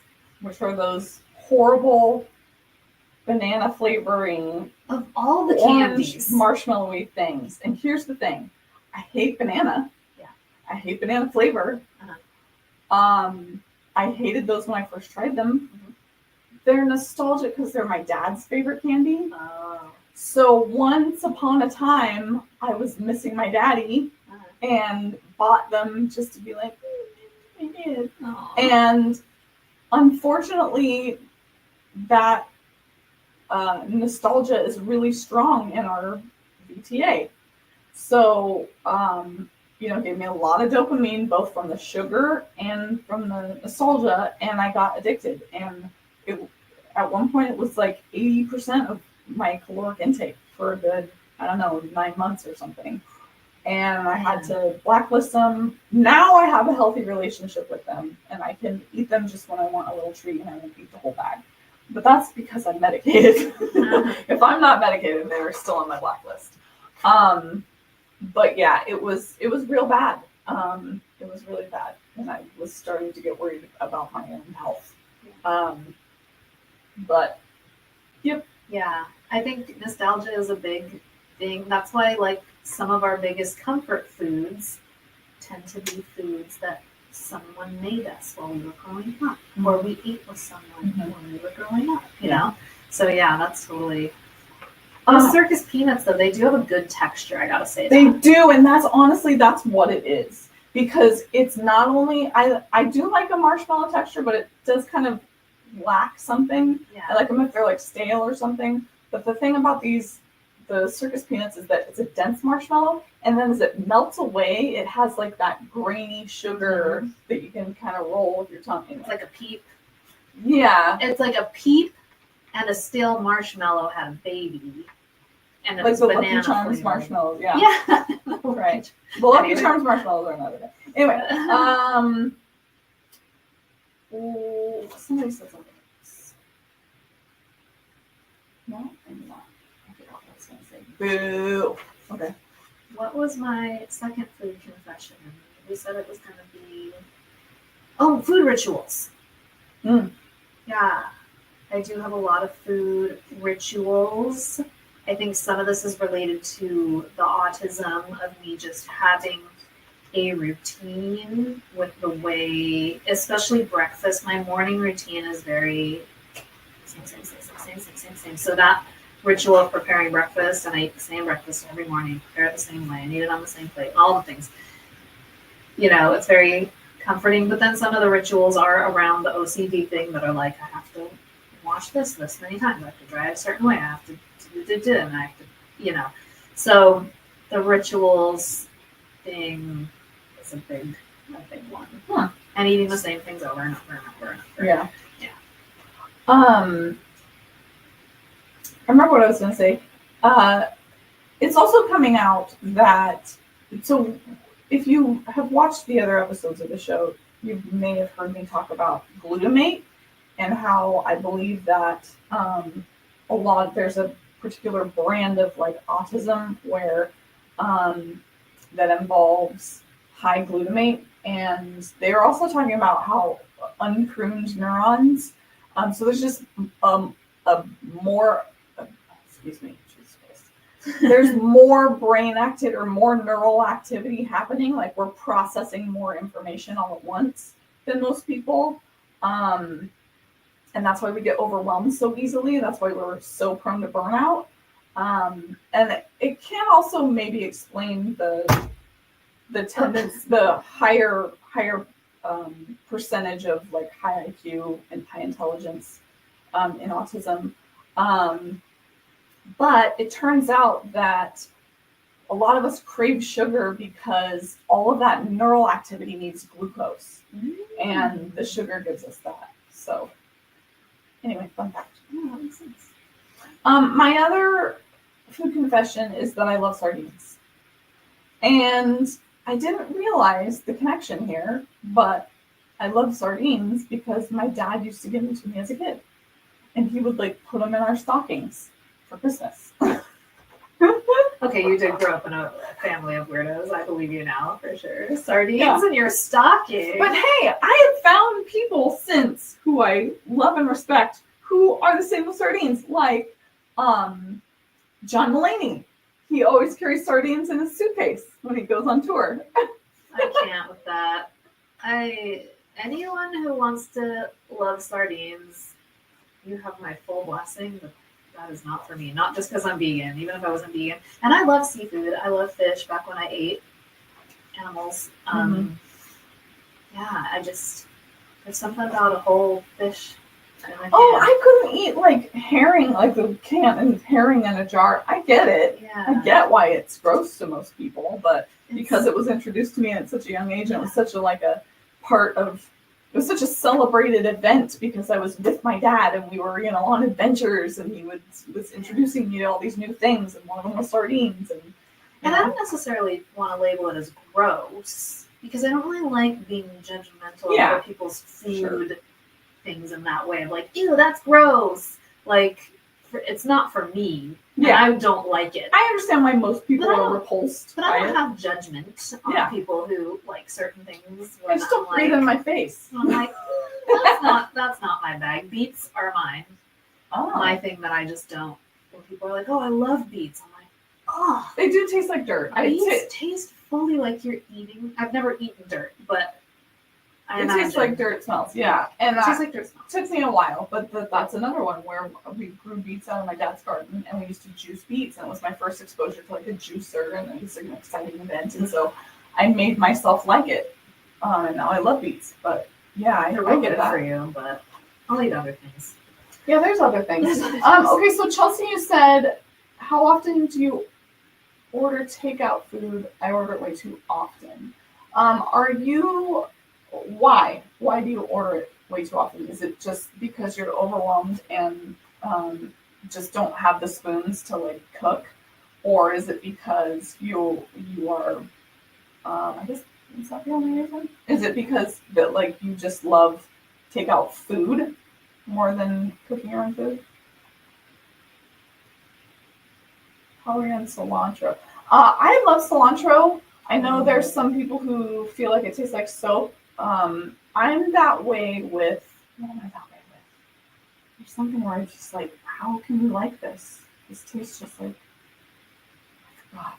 which are those horrible banana flavoring of all the candies, marshmallowy things. And here's the thing. I hate banana. Yeah. I hate banana flavor. I hated those when I first tried them. Mm-hmm. They're nostalgic because they're my dad's favorite candy. Oh. So once upon a time, I was missing my daddy and bought them just to be like, I did. And unfortunately, that nostalgia is really strong in our VTA. So, gave me a lot of dopamine, both from the sugar and from the nostalgia, and I got addicted. And at one point, it was like 80% of my caloric intake for a good, 9 months or something. And I had to blacklist them. Now I have a healthy relationship with them, and I can eat them just when I want a little treat, and I won't eat the whole bag. But that's because I'm medicated. If I'm not medicated, they're still on my blacklist. But yeah, it was real bad. It was really bad, and I was starting to get worried about my own health. But yep. Yeah, I think nostalgia is a big thing. That's why, like, some of our biggest comfort foods tend to be foods that someone made us while we were growing up, or we ate with someone when we were growing up. You know, so yeah, that's totally. Those circus peanuts, though, they do have a good texture, I gotta say. They do, and that's what it is. Because it's not only, I do like a marshmallow texture, but it does kind of lack something. Yeah. I like them if they're like stale or something. But the thing about the circus peanuts is that it's a dense marshmallow, and then as it melts away, it has like that grainy sugar that you can kind of roll with your tongue. It's like a Peep. Yeah. It's like a Peep and a stale marshmallow had a baby. And like the Lucky Charms marshmallows, yeah. Right. The Lucky Charms marshmallows are another day. Anyway, somebody said something else. No, maybe not. I forgot what I was going to say. Boo. Okay. What was my second food confession? We said it was going to be... food rituals. Yeah. I do have a lot of food rituals. I think some of this is related to the autism of me just having a routine with the way, especially breakfast. My morning routine is very same. So that ritual of preparing breakfast, and I eat the same breakfast every morning, prepare it the same way, I eat it on the same plate, all the things. It's very comforting. But then some of the rituals are around the OCD thing that are like, I have to wash this many times, I have to dry it a certain way, I have to and I have to, so the rituals, overeating is a big one. Huh. And eating the same things over and over and over and over. Yeah. Yeah. I remember what I was going to say. It's also coming out that, so if you have watched the other episodes of the show, you may have heard me talk about glutamate and how I believe that there's a particular brand of like autism where that involves high glutamate, and they are also talking about how unpruned neurons. So there's just a more, excuse me, there's more brain activity or more neural activity happening. Like we're processing more information all at once than most people. And that's why we get overwhelmed so easily. That's why we're so prone to burnout. And it can also maybe explain the tendency, the higher percentage of like high IQ and high intelligence in autism. But it turns out that a lot of us crave sugar because all of that neural activity needs glucose, and the sugar gives us that. So anyway, fun fact. Yeah, that makes sense. My other food confession is that I love sardines. And I didn't realize the connection here, but I love sardines because my dad used to give them to me as a kid. And he would like put them in our stockings for Christmas. Okay, you did grow up in a family of weirdos. I believe you now, for sure. Sardines in your stocking. But hey, I have found people since who I love and respect who are the same with sardines, like John Mulaney. He always carries sardines in his suitcase when he goes on tour. I can't with that. Anyone who wants to love sardines, you have my full blessing, but that is not for me. Not just because I'm vegan, even if I wasn't vegan. And I love seafood. I love fish back when I ate animals. Yeah, there's something about a whole fish. I couldn't eat like herring, like the canned herring in a jar. I get it. Yeah. I get why it's gross to most people, but because it was introduced to me at such a young age, and it was such a part of, it was such a celebrated event because I was with my dad and we were, on adventures, and he was introducing me to all these new things, and one of them was sardines. And I don't necessarily want to label it as gross because I don't really like being judgmental of people's food things in that way of like, ew, that's gross. Like, it's not for me. Yeah, I don't like it. I understand why most people are repulsed. But I don't have judgment on people who like certain things. I just don't breathe in my face. I'm like, that's not my bag. Beets are mine. Oh. My thing that I just don't. When people are like, oh, I love beets. I'm like, oh, they do taste like dirt. Beets taste fully like you're eating. I've never eaten dirt, but it tastes like dirt smells. Yeah, and it tastes like dirt smells. Took me a while, but that's another one where we grew beets out of my dad's garden, and we used to juice beets, and it was my first exposure to like a juicer, and it was an exciting event, and so I made myself like it, and now I love beets. But yeah, I get it for you, but I'll eat other things. Yeah, there's other things. Okay, so Chelsea, you said, how often do you order takeout food? I order it way too often. Why? Why do you order it way too often? Is it just because you're overwhelmed and just don't have the spoons to like cook, or is it because you are? I guess is that the only reason? Is it because that like you just love takeout food more than cooking your own food? Probably on cilantro. I love cilantro. I know there's some people who feel like it tastes like soap. I'm that way with, what am I that way with? There's something where I'm just like, how can you like this? This tastes just like, I forgot.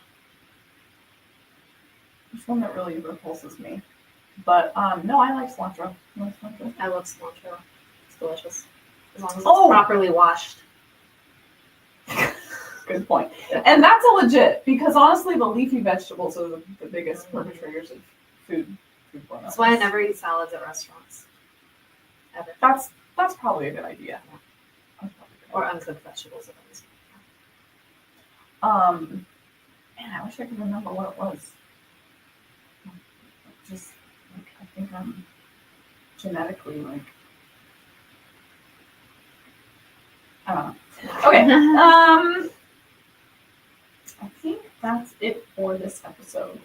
There's one that really repulses me. But, no, I like cilantro. You like cilantro? I love cilantro. It's delicious. As long as it's properly washed. Good point. Yeah. And that's a legit, because honestly, the leafy vegetables are the biggest perpetrators of food. That's why I never eat salads at restaurants. Ever. That's probably a good idea. Yeah. Or uncooked vegetables. Man, I wish I could remember what it was. just like I think I'm genetically like I don't know. Okay. I think that's it for this episode.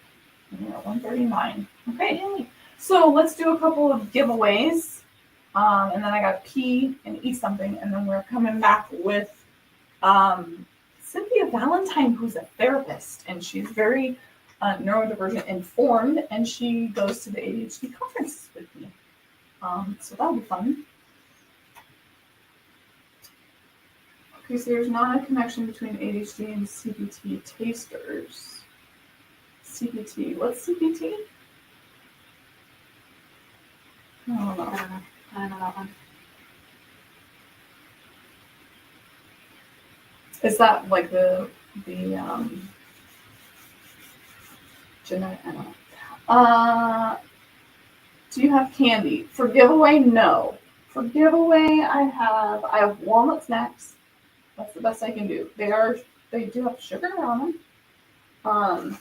We're at 139. Okay. So let's do a couple of giveaways. And then I got pee and eat something, and then we're coming back with Cynthia Valentine, who's a therapist, and she's very neurodivergent informed, and she goes to the ADHD conference with me. So that'll be fun. Okay, so there's not a connection between ADHD and CBT tasters. CBT, what's CBT? I don't know. I don't know that one. Is that like the genetic? I don't know. Do you have candy for giveaway? No. For giveaway, I have walnut snacks. That's the best I can do. They do have sugar on them.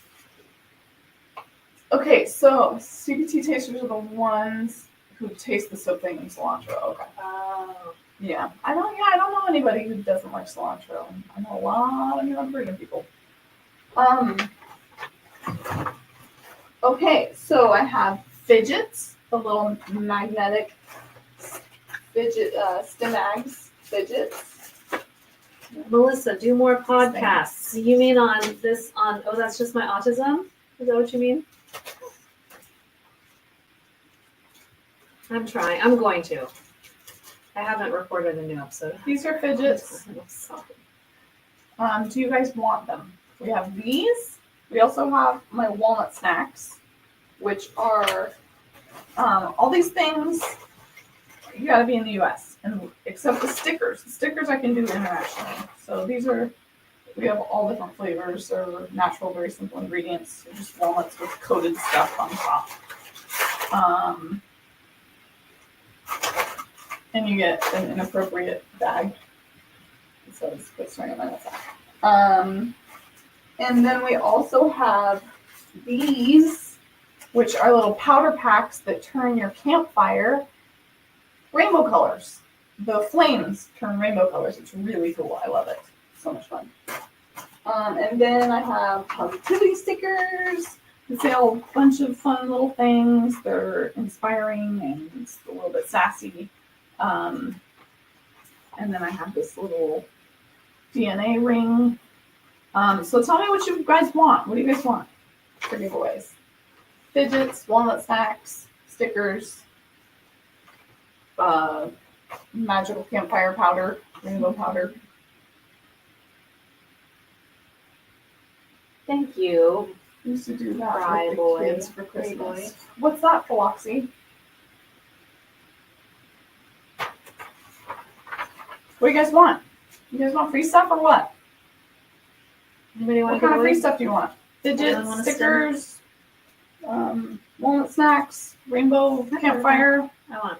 Okay, so CBT tasters are the ones who taste the soap thing in cilantro. Okay. Oh. Yeah. I don't know anybody who doesn't like cilantro. I know a lot of neurodivergent people. Okay, so I have fidgets, the little magnetic fidget Stimags fidgets. Melissa, do more podcasts. You mean on that's just my autism? Is that what you mean? I'm trying. I'm going to. I haven't recorded a new episode. These are fidgets. I'm sorry. Do you guys want them? We have these. We also have my walnut snacks, which are all these things. You gotta be in the US, and except the stickers. The stickers I can do internationally. So we have all different flavors. They're natural, very simple ingredients. They're just walnuts with coated stuff on top. And you get an inappropriate bag. It says, "Quit staring at my nutsack." And then we also have these, which are little powder packs that turn your campfire rainbow colors. The flames turn rainbow colors. It's really cool. I love it. So much fun. And then I have positivity stickers. They say a bunch of fun little things. They're inspiring and it's a little bit sassy. And then I have this little DNA ring. So tell me what you guys want. What do you guys want for giveaways? Fidgets, walnut snacks, stickers, magical campfire powder, rainbow powder. Thank you. We used to do that Cry with boy. the kids for Cry Christmas. boy. What's that, Philoxy? What do you guys want? You guys want free stuff or what? Anybody want What to kind of free away? stuff do you want? Anyone want Fidgets, a stickers, walnut snacks, rainbow campfire, I want.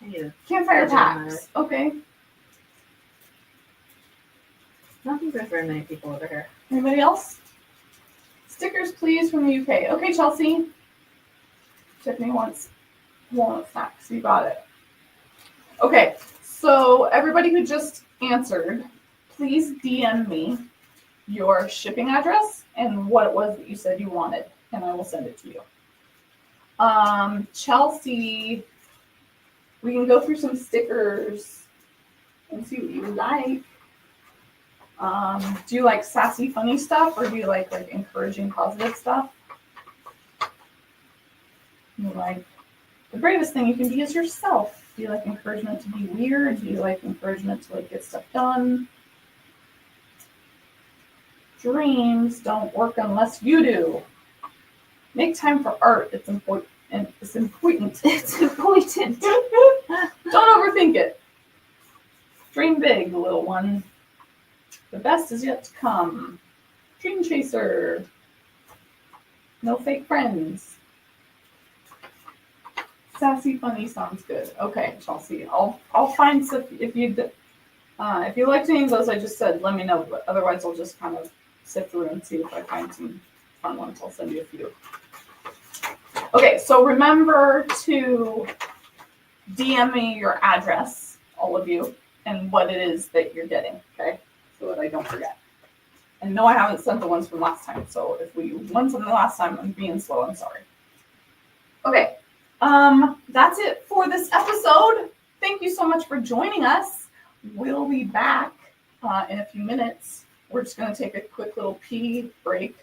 I need a. campfire Fidget packs. Okay. I don't think there's very many people over here. Anybody else? Stickers, please, from the UK. Okay, Chelsea. Tiffany wants walnut snacks. You got it. Okay, so everybody who just answered, please DM me your shipping address and what it was that you said you wanted, and I will send it to you. Chelsea, we can go through some stickers and see what you like. Do you like sassy, funny stuff, or do you like encouraging, positive stuff? You like the bravest thing you can be is yourself. Do you like encouragement to be weird? Do you like encouragement to get stuff done? Dreams don't work unless you do. Make time for art. It's important. It's important. It's important. Don't overthink it. Dream big, little one. The best is yet to come. Dream chaser. No fake friends. Sassy, funny sounds good. Okay, Chelsea. I'll find stuff if you liked any of those I just said. Let me know. But otherwise, I'll just kind of sift through and see if I find some fun ones. I'll send you a few. Okay, so remember to DM me your address, all of you, and what it is that you're getting, okay? So that I don't forget. And no, I haven't sent the ones from last time, so if we won something last time, I'm being slow, I'm sorry. Okay, that's it for this episode. Thank you so much for joining us. We'll be back in a few minutes. We're just going to take a quick little pee break.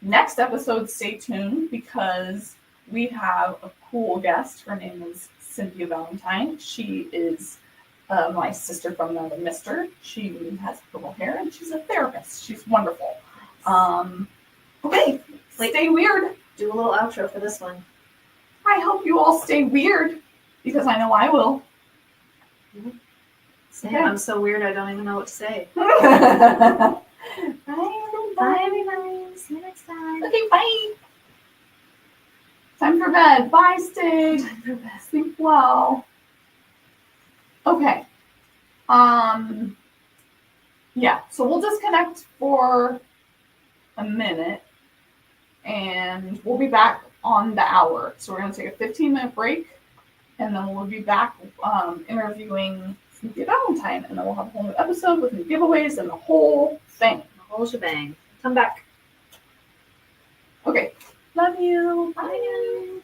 Next episode, stay tuned because we have a cool guest. Her name is Cynthia Valentine. She is my sister from another mister. She has purple hair and she's a therapist. She's wonderful. Okay, stay weird. Do a little outro for this one. I hope you all stay weird because I know I will. Same. Okay. I'm so weird I don't even know what to say. Bye. Bye, everybody. See you next time. Okay, bye. Time for bed. Bye, Stig. Time for bed. Sleep well. Okay. Yeah, so we'll disconnect for a minute and we'll be back on the hour. So we're going to take a 15-minute break and then we'll be back interviewing Cynthia Valentine, and then we'll have a whole new episode with new giveaways and the whole thing. The whole shebang. Come back. Okay. Love you. Bye.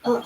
Ugh.